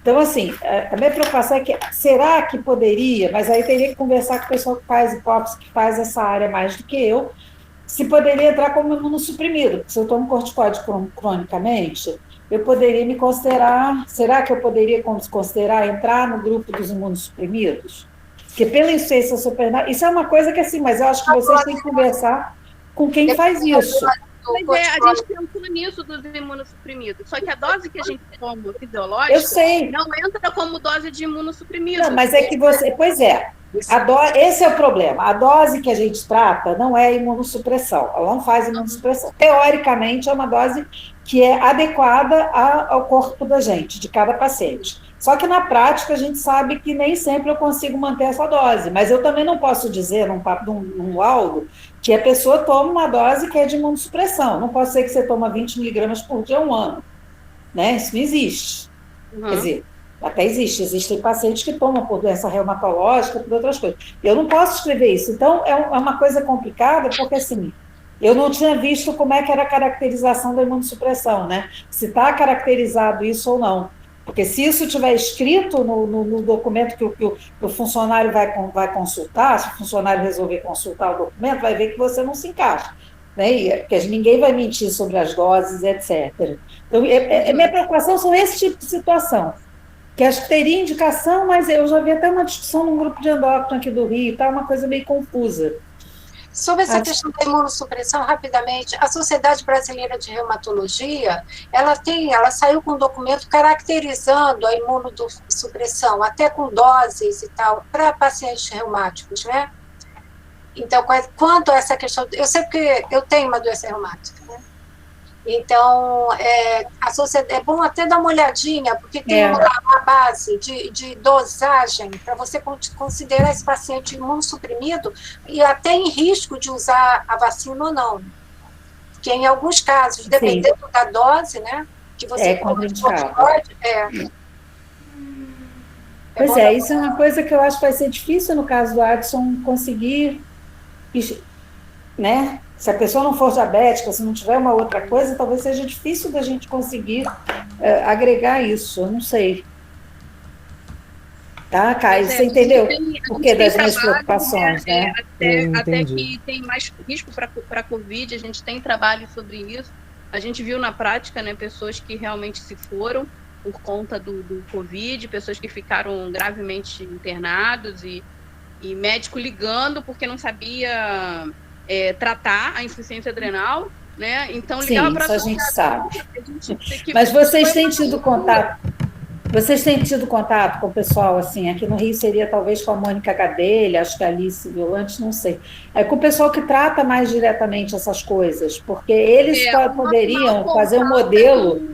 Então, assim, a minha preocupação é que, será que poderia, mas aí teria que conversar com o pessoal que faz hipótese, que faz essa área mais do que eu, se poderia entrar como imunossuprimido, porque se eu tomo corticoide cronicamente, eu poderia me considerar, será que eu poderia considerar entrar no grupo dos imunossuprimidos? Porque pela insuficiência suprarrenal, isso é uma coisa que, assim, mas eu acho que vocês têm que conversar com quem faz isso. Mas a gente pensou nisso dos imunossuprimidos, só que a dose que a gente toma fisiológica não entra como dose de imunossuprimido. Não, mas é que você... Pois é, esse é o problema. A dose que a gente trata não é imunossupressão, ela não faz imunossupressão. Teoricamente, é uma dose que é adequada ao corpo da gente, de cada paciente. Só que, na prática, a gente sabe que nem sempre eu consigo manter essa dose, mas eu também não posso dizer, num laudo, que a pessoa toma uma dose que é de imunossupressão. Não pode ser que você toma 20 miligramas por dia 1 ano. Né? Isso não existe. Quer dizer, até existem pacientes que tomam por doença reumatológica, por outras coisas. Eu não posso escrever isso. Então, é uma coisa complicada, porque, assim, eu não tinha visto como é que era a caracterização da imunossupressão, né? Se está caracterizado isso ou não. Porque se isso estiver escrito no documento que o funcionário vai consultar, se o funcionário resolver consultar o documento, vai ver que você não se encaixa. Né? Porque ninguém vai mentir sobre as doses, etc. Então, minha preocupação são esse tipo de situação. Que acho que teria indicação, mas eu já vi até uma discussão num grupo de endócrino aqui do Rio, tá uma coisa meio confusa. Sobre essa questão da imunossupressão, rapidamente, a Sociedade Brasileira de Reumatologia, ela saiu com um documento caracterizando a imunossupressão, até com doses e tal, para pacientes reumáticos, né? Então, quanto a essa questão, eu sei porque eu tenho uma doença reumática, né? Então, a sociedade, é bom até dar uma olhadinha, porque tem uma base de dosagem para você considerar esse paciente imunossuprimido e até em risco de usar a vacina ou não. Porque em alguns casos, dependendo da dose, né, que você contraindicado. Pois isso é uma coisa que eu acho que vai ser difícil no caso do Adson conseguir, né? Se a pessoa não for diabética, se não tiver uma outra coisa, talvez seja difícil da gente conseguir agregar isso, eu não sei. Tá, Caio? Você entendeu o que das minhas preocupações, né? Até que tem mais risco para a Covid, a gente tem trabalho sobre isso. A gente viu na prática, né, pessoas que realmente se foram por conta do Covid, pessoas que ficaram gravemente internados e médico ligando porque não sabia tratar a insuficiência adrenal, né? Então ligava para a gente sabe. Mas vocês têm tido contato? Vocês têm tido contato com o pessoal, assim, aqui no Rio seria talvez com a Mônica Gadelha, acho que a Alice Violante, não sei. Com o pessoal que trata mais diretamente essas coisas, porque eles poderiam fazer um modelo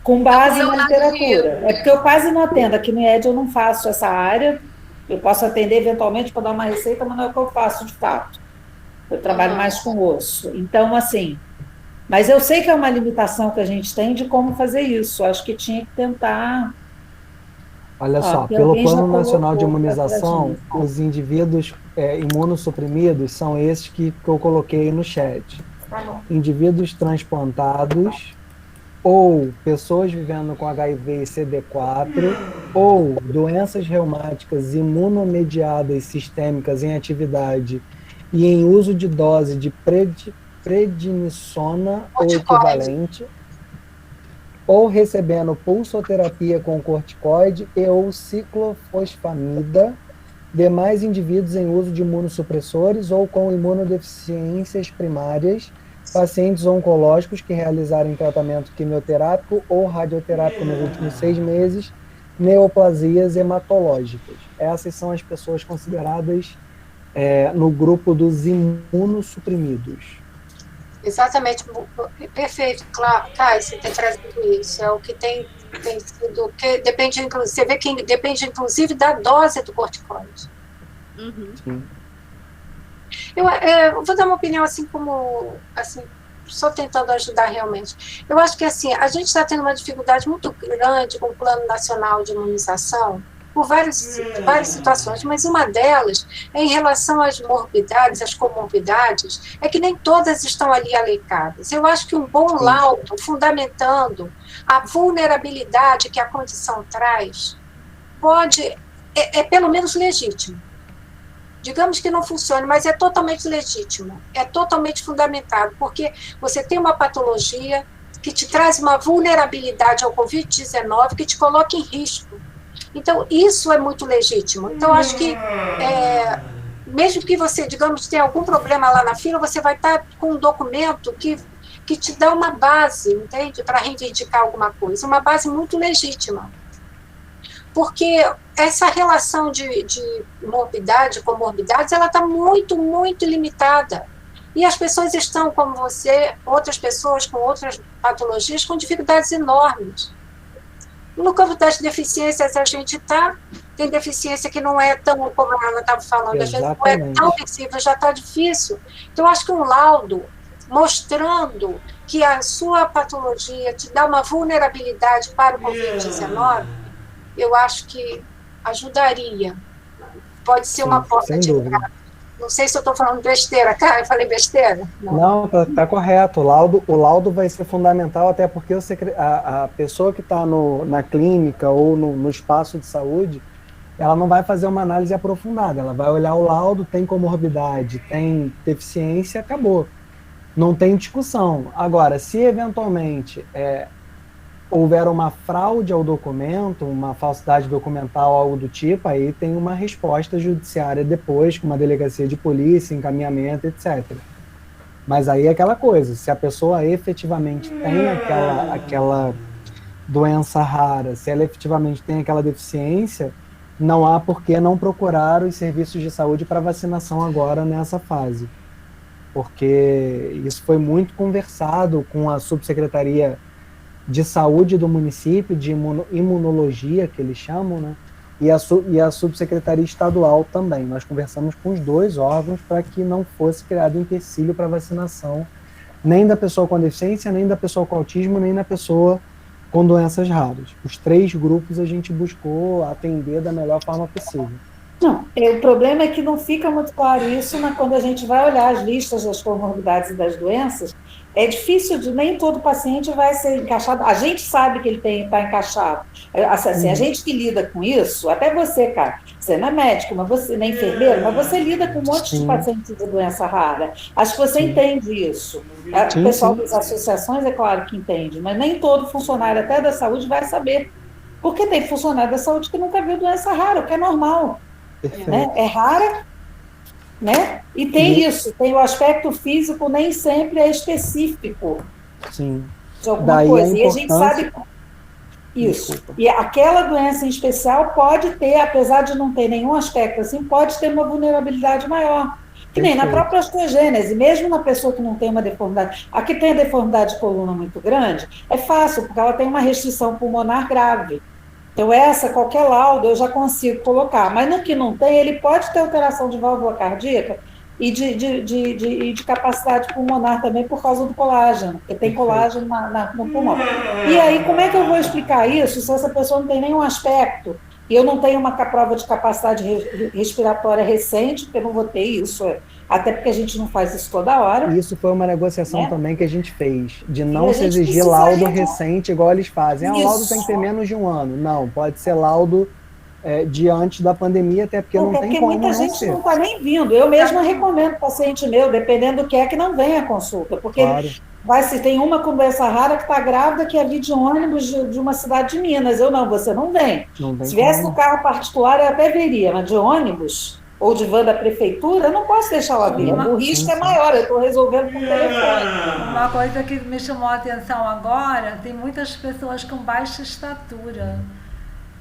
com base na literatura. É porque eu quase não atendo, aqui no IED eu não faço essa área, eu posso atender eventualmente para dar uma receita, mas não é o que eu faço de fato. Eu trabalho mais com osso. Então, assim, mas eu sei que é uma limitação que a gente tem de como fazer isso. Acho que tinha que tentar... Olha só, pelo Plano Nacional de Imunização, os indivíduos imunossuprimidos são esses que eu coloquei no chat. Indivíduos transplantados, ou pessoas vivendo com HIV e CD4, ou doenças reumáticas imunomediadas sistêmicas em atividade e em uso de dose de prednisona ou equivalente, ou recebendo pulsoterapia com corticoide e ou ciclofosfamida, demais indivíduos em uso de imunossupressores ou com imunodeficiências primárias, pacientes oncológicos que realizarem tratamento quimioterápico ou radioterápico nos últimos 6 meses, neoplasias hematológicas. Essas são as pessoas consideradas no grupo dos imunossuprimidos. Exatamente, perfeito, claro, Caio, você tem trazido isso, é o que tem sido, que depende, você vê que depende, inclusive, da dose do corticoide. Sim. Eu vou dar uma opinião, assim, como, assim, só tentando ajudar realmente. Eu acho que, assim, a gente está tendo uma dificuldade muito grande com o Plano Nacional de Imunização, por várias situações, mas uma delas é em relação às morbidades, às comorbidades, é que nem todas estão ali alencadas. Eu acho que um bom laudo, fundamentando a vulnerabilidade que a condição traz, é pelo menos legítimo. Digamos que não funcione, mas é totalmente legítimo, é totalmente fundamentado, porque você tem uma patologia que te traz uma vulnerabilidade ao Covid-19 que te coloca em risco. Então, isso é muito legítimo. Então, acho que, mesmo que você, digamos, tenha algum problema lá na fila, você vai estar com um documento que te dá uma base, entende? Para reivindicar alguma coisa, uma base muito legítima. Porque essa relação de morbidade e comorbidades, ela está muito, muito limitada. E as pessoas estão, como você, outras pessoas com outras patologias, com dificuldades enormes. No campo das deficiências, a gente tem deficiência que não é tão, como a Ana estava falando, às vezes não é tão visível, já está difícil. Então, acho que um laudo mostrando que a sua patologia te dá uma vulnerabilidade para o Covid-19, eu acho que ajudaria. Pode ser uma porta de entrada. Não sei se eu estou falando besteira, cara, eu falei besteira? Não, tá correto. O laudo vai ser fundamental, até porque a pessoa que está na clínica ou no espaço de saúde, ela não vai fazer uma análise aprofundada, ela vai olhar o laudo, tem comorbidade, tem deficiência, acabou. Não tem discussão. Agora, se eventualmente houver uma fraude ao documento, uma falsidade documental, algo do tipo, aí tem uma resposta judiciária depois, com uma delegacia de polícia, encaminhamento, etc. Mas aí é aquela coisa, se a pessoa efetivamente tem aquela doença rara, se ela efetivamente tem aquela deficiência, não há por que não procurar os serviços de saúde para vacinação agora nessa fase. Porque isso foi muito conversado com a subsecretaria de saúde do município, de imunologia, que eles chamam, né? E a subsecretaria estadual também. Nós conversamos com os dois órgãos para que não fosse criado empecilho para vacinação, nem da pessoa com deficiência, nem da pessoa com autismo, nem da pessoa com doenças raras. Os 3 grupos a gente buscou atender da melhor forma possível. Não, o problema é que não fica muito claro isso quando a gente vai olhar as listas das comorbidades e das doenças. É difícil, nem todo paciente vai ser encaixado. A gente sabe que ele está encaixado. Assim, a gente que lida com isso, até você, cara, você não é médico, mas você não é enfermeiro, mas você lida com um monte de pacientes de doença rara. Acho que você entende isso. O pessoal das associações, é claro que entende, mas nem todo funcionário, até da saúde, vai saber. Porque tem funcionário da saúde que nunca viu doença rara, o que é normal. Né? É rara, né? E tem isso, tem o aspecto físico, nem sempre é específico. Sim. De alguma coisa. E a gente sabe isso. Desculpa. E aquela doença em especial pode ter, apesar de não ter nenhum aspecto assim, pode ter uma vulnerabilidade maior. Que nem na própria osteogênese, mesmo na pessoa que não tem uma deformidade. A que tem a deformidade de coluna muito grande, é fácil, porque ela tem uma restrição pulmonar grave. Então, qualquer laudo eu já consigo colocar. Mas no que não tem, ele pode ter alteração de válvula cardíaca e de capacidade pulmonar também por causa do colágeno, porque tem colágeno no pulmão. E aí, como é que eu vou explicar isso se essa pessoa não tem nenhum aspecto? E eu não tenho uma prova de capacidade respiratória recente, porque eu não vou ter isso, até porque a gente não faz isso toda hora. Isso foi uma negociação também que a gente fez, de não se exigir laudo recente igual eles fazem. O laudo tem que ter menos de 1 ano. Não, pode ser laudo de antes da pandemia, até porque não tem como não ser. Porque muita gente não está nem vindo. Eu mesma recomendo paciente meu, dependendo do que não venha à consulta, porque se tem uma com doença rara que está grávida, que é vir de ônibus de uma cidade de Minas. Você não vem. Se viesse no carro particular, eu até veria, mas de ônibus ou de van da prefeitura, eu não posso deixar ela vir. O risco é maior, eu estou resolvendo com o telefone. Uma coisa que me chamou a atenção agora, tem muitas pessoas com baixa estatura.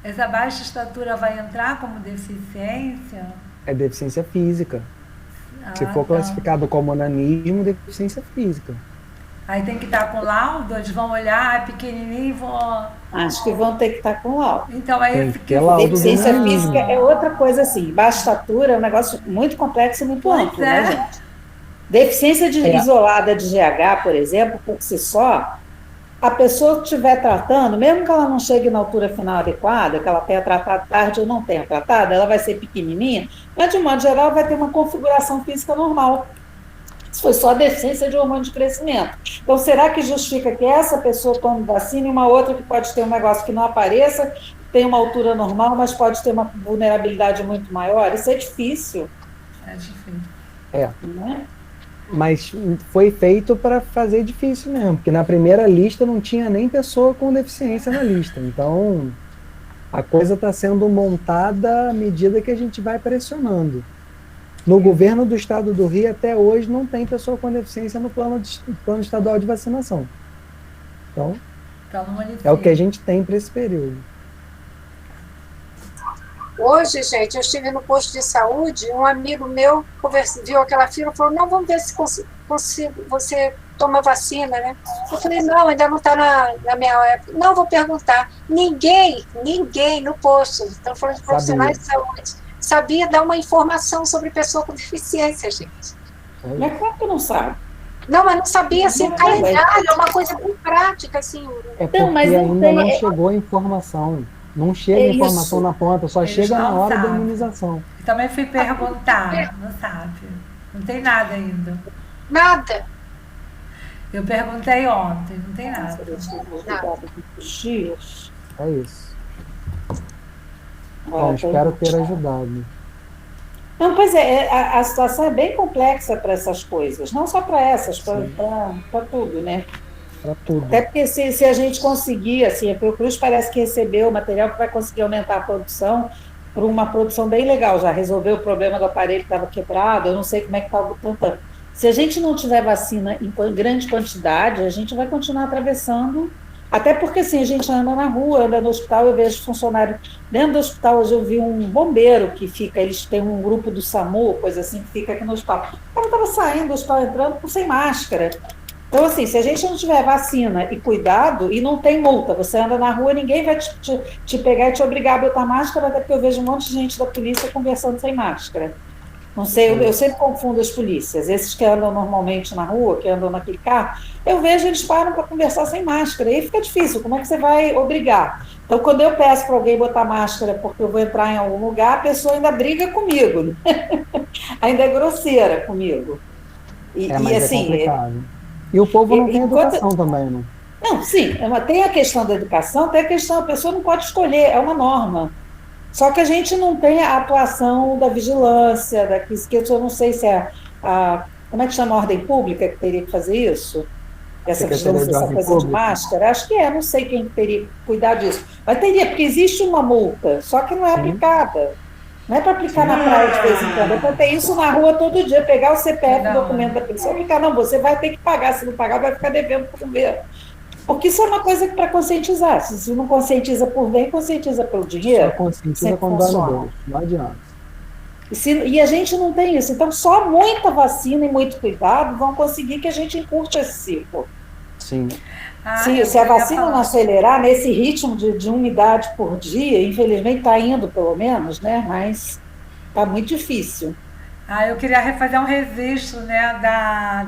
Essa baixa estatura vai entrar como deficiência? É deficiência física. Se for classificado como nanismo, deficiência física. Aí tem que estar com laudo, eles vão olhar, é pequenininho e vão... Acho que vão ter que estar com laudo. Então, aí deficiência física é outra coisa assim. Baixa estatura é um negócio muito complexo e muito amplo, né, gente? Deficiência isolada de GH, por exemplo, por si só, a pessoa que estiver tratando, mesmo que ela não chegue na altura final adequada, que ela tenha tratado tarde ou não tenha tratado, ela vai ser pequenininha, mas de modo geral vai ter uma configuração física normal. Isso foi só deficiência de hormônio de crescimento. Então, será que justifica que essa pessoa tome vacina e uma outra que pode ter um negócio que não apareça, tem uma altura normal, mas pode ter uma vulnerabilidade muito maior? Isso é difícil. É difícil. Né? Mas foi feito para fazer difícil mesmo, porque na primeira lista não tinha nem pessoa com deficiência na lista. Então, a coisa está sendo montada à medida que a gente vai pressionando. No governo do estado do Rio, até hoje, não tem pessoa com deficiência no plano estadual de vacinação. Então, é o que a gente tem para esse período. Hoje, gente, eu estive no posto de saúde, um amigo meu viu aquela fila e falou, não, vamos ver se você toma vacina, né? Eu falei, não, ainda não está na minha época. Não, vou perguntar. Ninguém no posto, estão falando de profissionais de saúde, sabia dar uma informação sobre pessoa com deficiência, gente. Mas claro que não sabe. Não, mas não sabia, assim, o calendário é uma coisa bem prática, assim. É porque ainda não chegou a informação. Não chega a informação na ponta, só chega na hora da imunização. Também fui perguntar, não sabe. Não tem nada ainda. Nada. Eu perguntei ontem, não tem nada. Dias. É isso. Bom, espero ter ajudado. Não, pois a situação é bem complexa para essas coisas, não só para essas, para tudo, né? Para tudo. Até porque se a gente conseguir, assim, a Fiocruz parece que recebeu o material que vai conseguir aumentar a produção para uma produção bem legal, já resolveu o problema do aparelho que estava quebrado, eu não sei como é que está tentando. Se a gente não tiver vacina em grande quantidade, a gente vai continuar atravessando. Até porque, assim, a gente anda na rua, anda no hospital, eu vejo funcionário. Dentro do hospital, hoje eu vi um bombeiro que fica, eles têm um grupo do SAMU, coisa assim, que fica aqui no hospital. O cara estava saindo do hospital, entrando sem máscara. Então, assim, se a gente não tiver vacina e cuidado, e não tem multa, você anda na rua, ninguém vai te pegar e te obrigar a botar máscara, até porque eu vejo um monte de gente da polícia conversando sem máscara. Não sei, eu sempre confundo as polícias. Esses que andam normalmente na rua, que andam naquele carro, eu vejo eles param para conversar sem máscara. Aí fica difícil, como é que você vai obrigar? Então, quando eu peço para alguém botar máscara porque eu vou entrar em algum lugar, a pessoa ainda briga comigo. Ainda é grosseira comigo. Mas assim, é complicado. E o povo não tem educação também, né? Não, sim, tem a questão da educação, tem a questão, a pessoa não pode escolher, é uma norma. Só que a gente não tem a atuação da vigilância, que eu não sei se é como é que chama a ordem pública que teria que fazer isso? Essa vigilância, essa coisa de máscara? Acho que não sei quem teria que cuidar disso. Mas teria, porque existe uma multa, só que não é aplicada. Não é para aplicar na praia de vez em quando, é para ter isso na rua todo dia, pegar o CPF, o documento da pessoa e aplicar. Não, você vai ter que pagar, se não pagar, vai ficar devendo para o governo. Porque isso é uma coisa para conscientizar. Se não conscientiza por bem, conscientiza pelo dinheiro. Só conscientiza com dor no bolso, não adianta. E a gente não tem isso. Então, só muita vacina e muito cuidado vão conseguir que a gente encurte esse ciclo. Sim. Se a vacina não acelerar nesse ritmo de unidade por dia, infelizmente está indo pelo menos, né? Mas está muito difícil. Eu queria fazer um registro, né,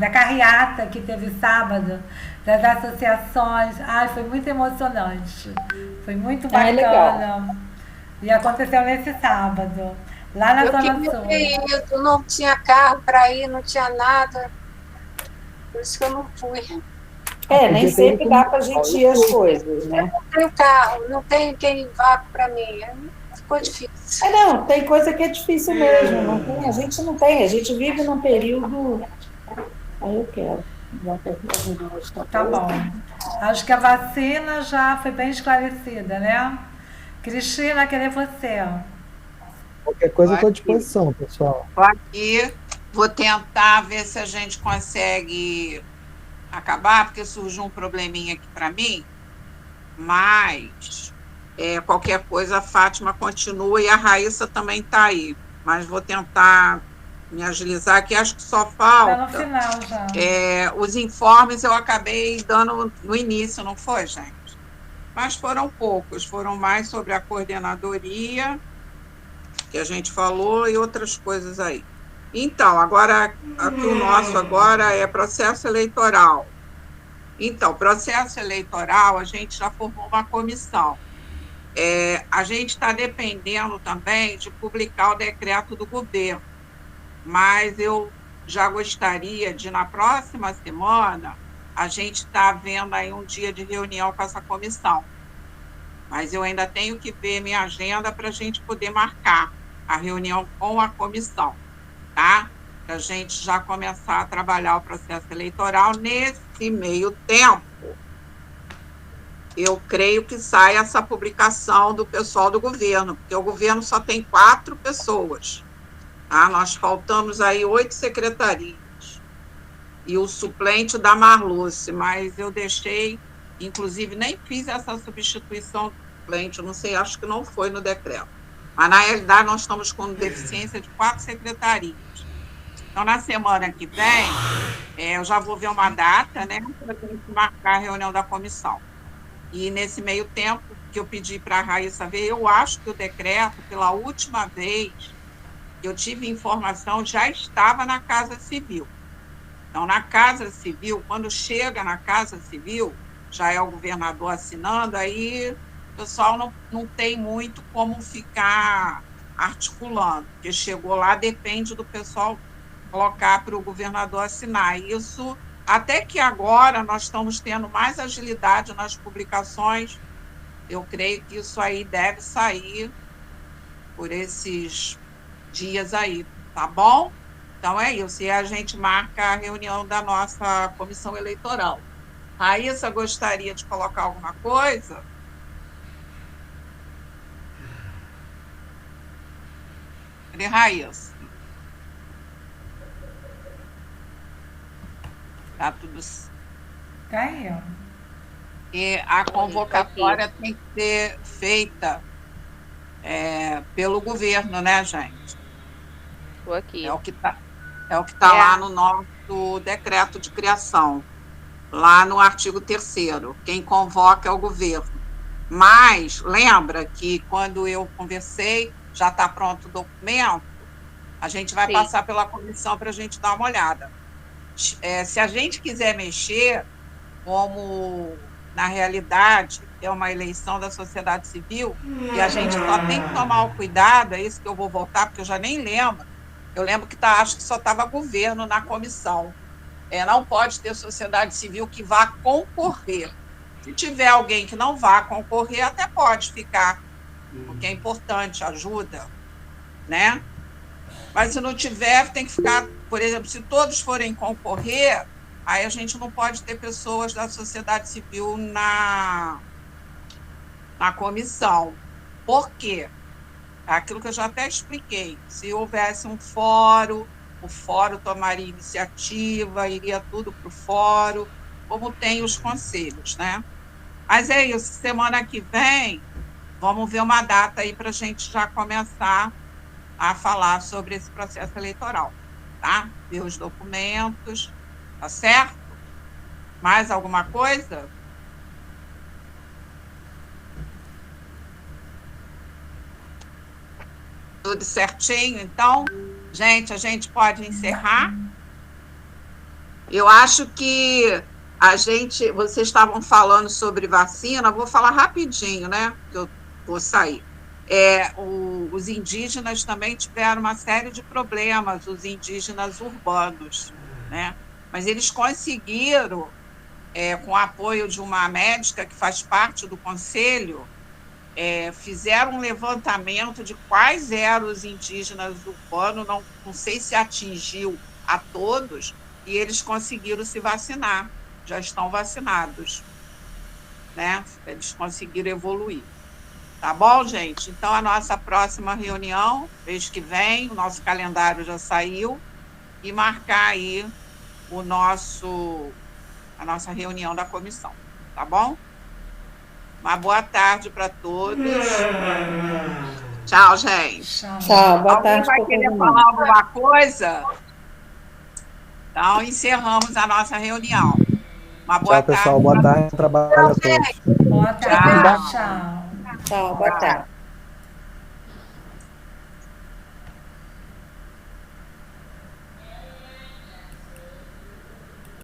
da carreata que teve sábado, das associações. Foi muito emocionante. Foi muito bacana. Legal. E aconteceu nesse sábado, lá na Zona Sul. Eu não tinha carro para ir, não tinha nada. Por isso que eu não fui. Nem sempre dá para a gente ir as coisas, né? Eu não tenho carro, não tenho quem vá para mim. Ficou difícil. Não, tem coisa que é difícil mesmo. Não tem, a gente não tem. A gente vive num período... eu quero. Tá bom. Acho que a vacina já foi bem esclarecida, né? Cristina, querer você. Qualquer coisa eu estou à disposição, pessoal. Estou aqui. Vou tentar ver se a gente consegue acabar, porque surgiu um probleminha aqui para mim, mas qualquer coisa a Fátima continua e a Raíssa também está aí, mas vou tentar me agilizar aqui, acho que só falta... Está no final já. Os informes eu acabei dando no início, não foi, gente? Mas foram poucos, foram mais sobre a coordenadoria, que a gente falou, e outras coisas aí. Então, agora, aqui o nosso agora é processo eleitoral. Então, processo eleitoral, a gente já formou uma comissão. A gente está dependendo também de publicar o decreto do governo, mas eu já gostaria de, na próxima semana, a gente está vendo aí um dia de reunião com essa comissão. Mas eu ainda tenho que ver minha agenda para a gente poder marcar a reunião com a comissão. Tá? Para a gente já começar a trabalhar o processo eleitoral. Nesse meio tempo, eu creio que sai essa publicação do pessoal do governo, porque o governo só tem 4 pessoas. Tá? Nós faltamos aí 8 secretarias. E o suplente da Marluce, mas eu deixei, inclusive nem fiz essa substituição do suplente, não sei, acho que não foi no decreto. Mas, na realidade, nós estamos com deficiência de 4 secretarias. Então, na semana que vem, eu já vou ver uma data, né, para a gente marcar a reunião da comissão. E, nesse meio tempo, que eu pedi para a Raíssa ver, eu acho que o decreto, pela última vez que eu tive informação, já estava na Casa Civil. Então, na Casa Civil, quando chega na Casa Civil, já é o governador assinando, aí... o pessoal não tem muito como ficar articulando, porque chegou lá, depende do pessoal colocar para o governador assinar. Isso, até que agora nós estamos tendo mais agilidade nas publicações, eu creio que isso aí deve sair por esses dias aí, tá bom? Então é isso, e a gente marca a reunião da nossa comissão eleitoral. Raíssa, gostaria de colocar alguma coisa? Cadê Raíssa? Tá tudo... Tá aí, ó. E a convocatória tem que ser feita pelo governo, né, gente? Estou aqui. É o que tá lá no nosso decreto de criação, lá no artigo 3º. Quem convoca é o governo. Mas, lembra que quando eu conversei, já está pronto o documento, A gente vai passar pela comissão para a gente dar uma olhada. Se a gente quiser mexer, como na realidade é uma eleição da sociedade civil, e a gente só tem que tomar o cuidado, é isso que eu vou voltar, porque eu já nem lembro. Eu lembro que acho que só estava governo na comissão. Não pode ter sociedade civil que vá concorrer. Se tiver alguém que não vá concorrer, até pode ficar, porque é importante, ajuda, né? Mas se não tiver, tem que ficar, por exemplo, se todos forem concorrer, aí a gente não pode ter pessoas da sociedade civil na comissão. Por quê? Aquilo que eu já até expliquei. Se houvesse um fórum, o fórum tomaria iniciativa, iria tudo para o fórum, como tem os conselhos, né? Mas é isso, semana que vem, vamos ver uma data aí para a gente já começar a falar sobre esse processo eleitoral, tá? Ver os documentos, tá certo? Mais alguma coisa? Tudo certinho, então? Gente, a gente pode encerrar? Eu acho que vocês estavam falando sobre vacina, vou falar rapidinho, né? Que eu vou sair. Os indígenas também tiveram uma série de problemas, os indígenas urbanos, né? Mas eles conseguiram, com o apoio de uma médica que faz parte do conselho, fizeram um levantamento de quais eram os indígenas urbanos, não sei se atingiu a todos, e eles conseguiram se vacinar, já estão vacinados, né? Eles conseguiram evoluir. Tá bom, gente? Então, a nossa próxima reunião, mês que vem, o nosso calendário já saiu, e marcar aí a nossa reunião da comissão, tá bom? Uma boa tarde para todos. Tchau, gente. Tchau, boa tarde. Alguém vai querer falar alguma coisa? Então, encerramos a nossa reunião. Uma boa tarde. Tchau, pessoal. Boa tarde. Trabalho a todos. Boa tarde. Tchau. Tchau, boa tarde.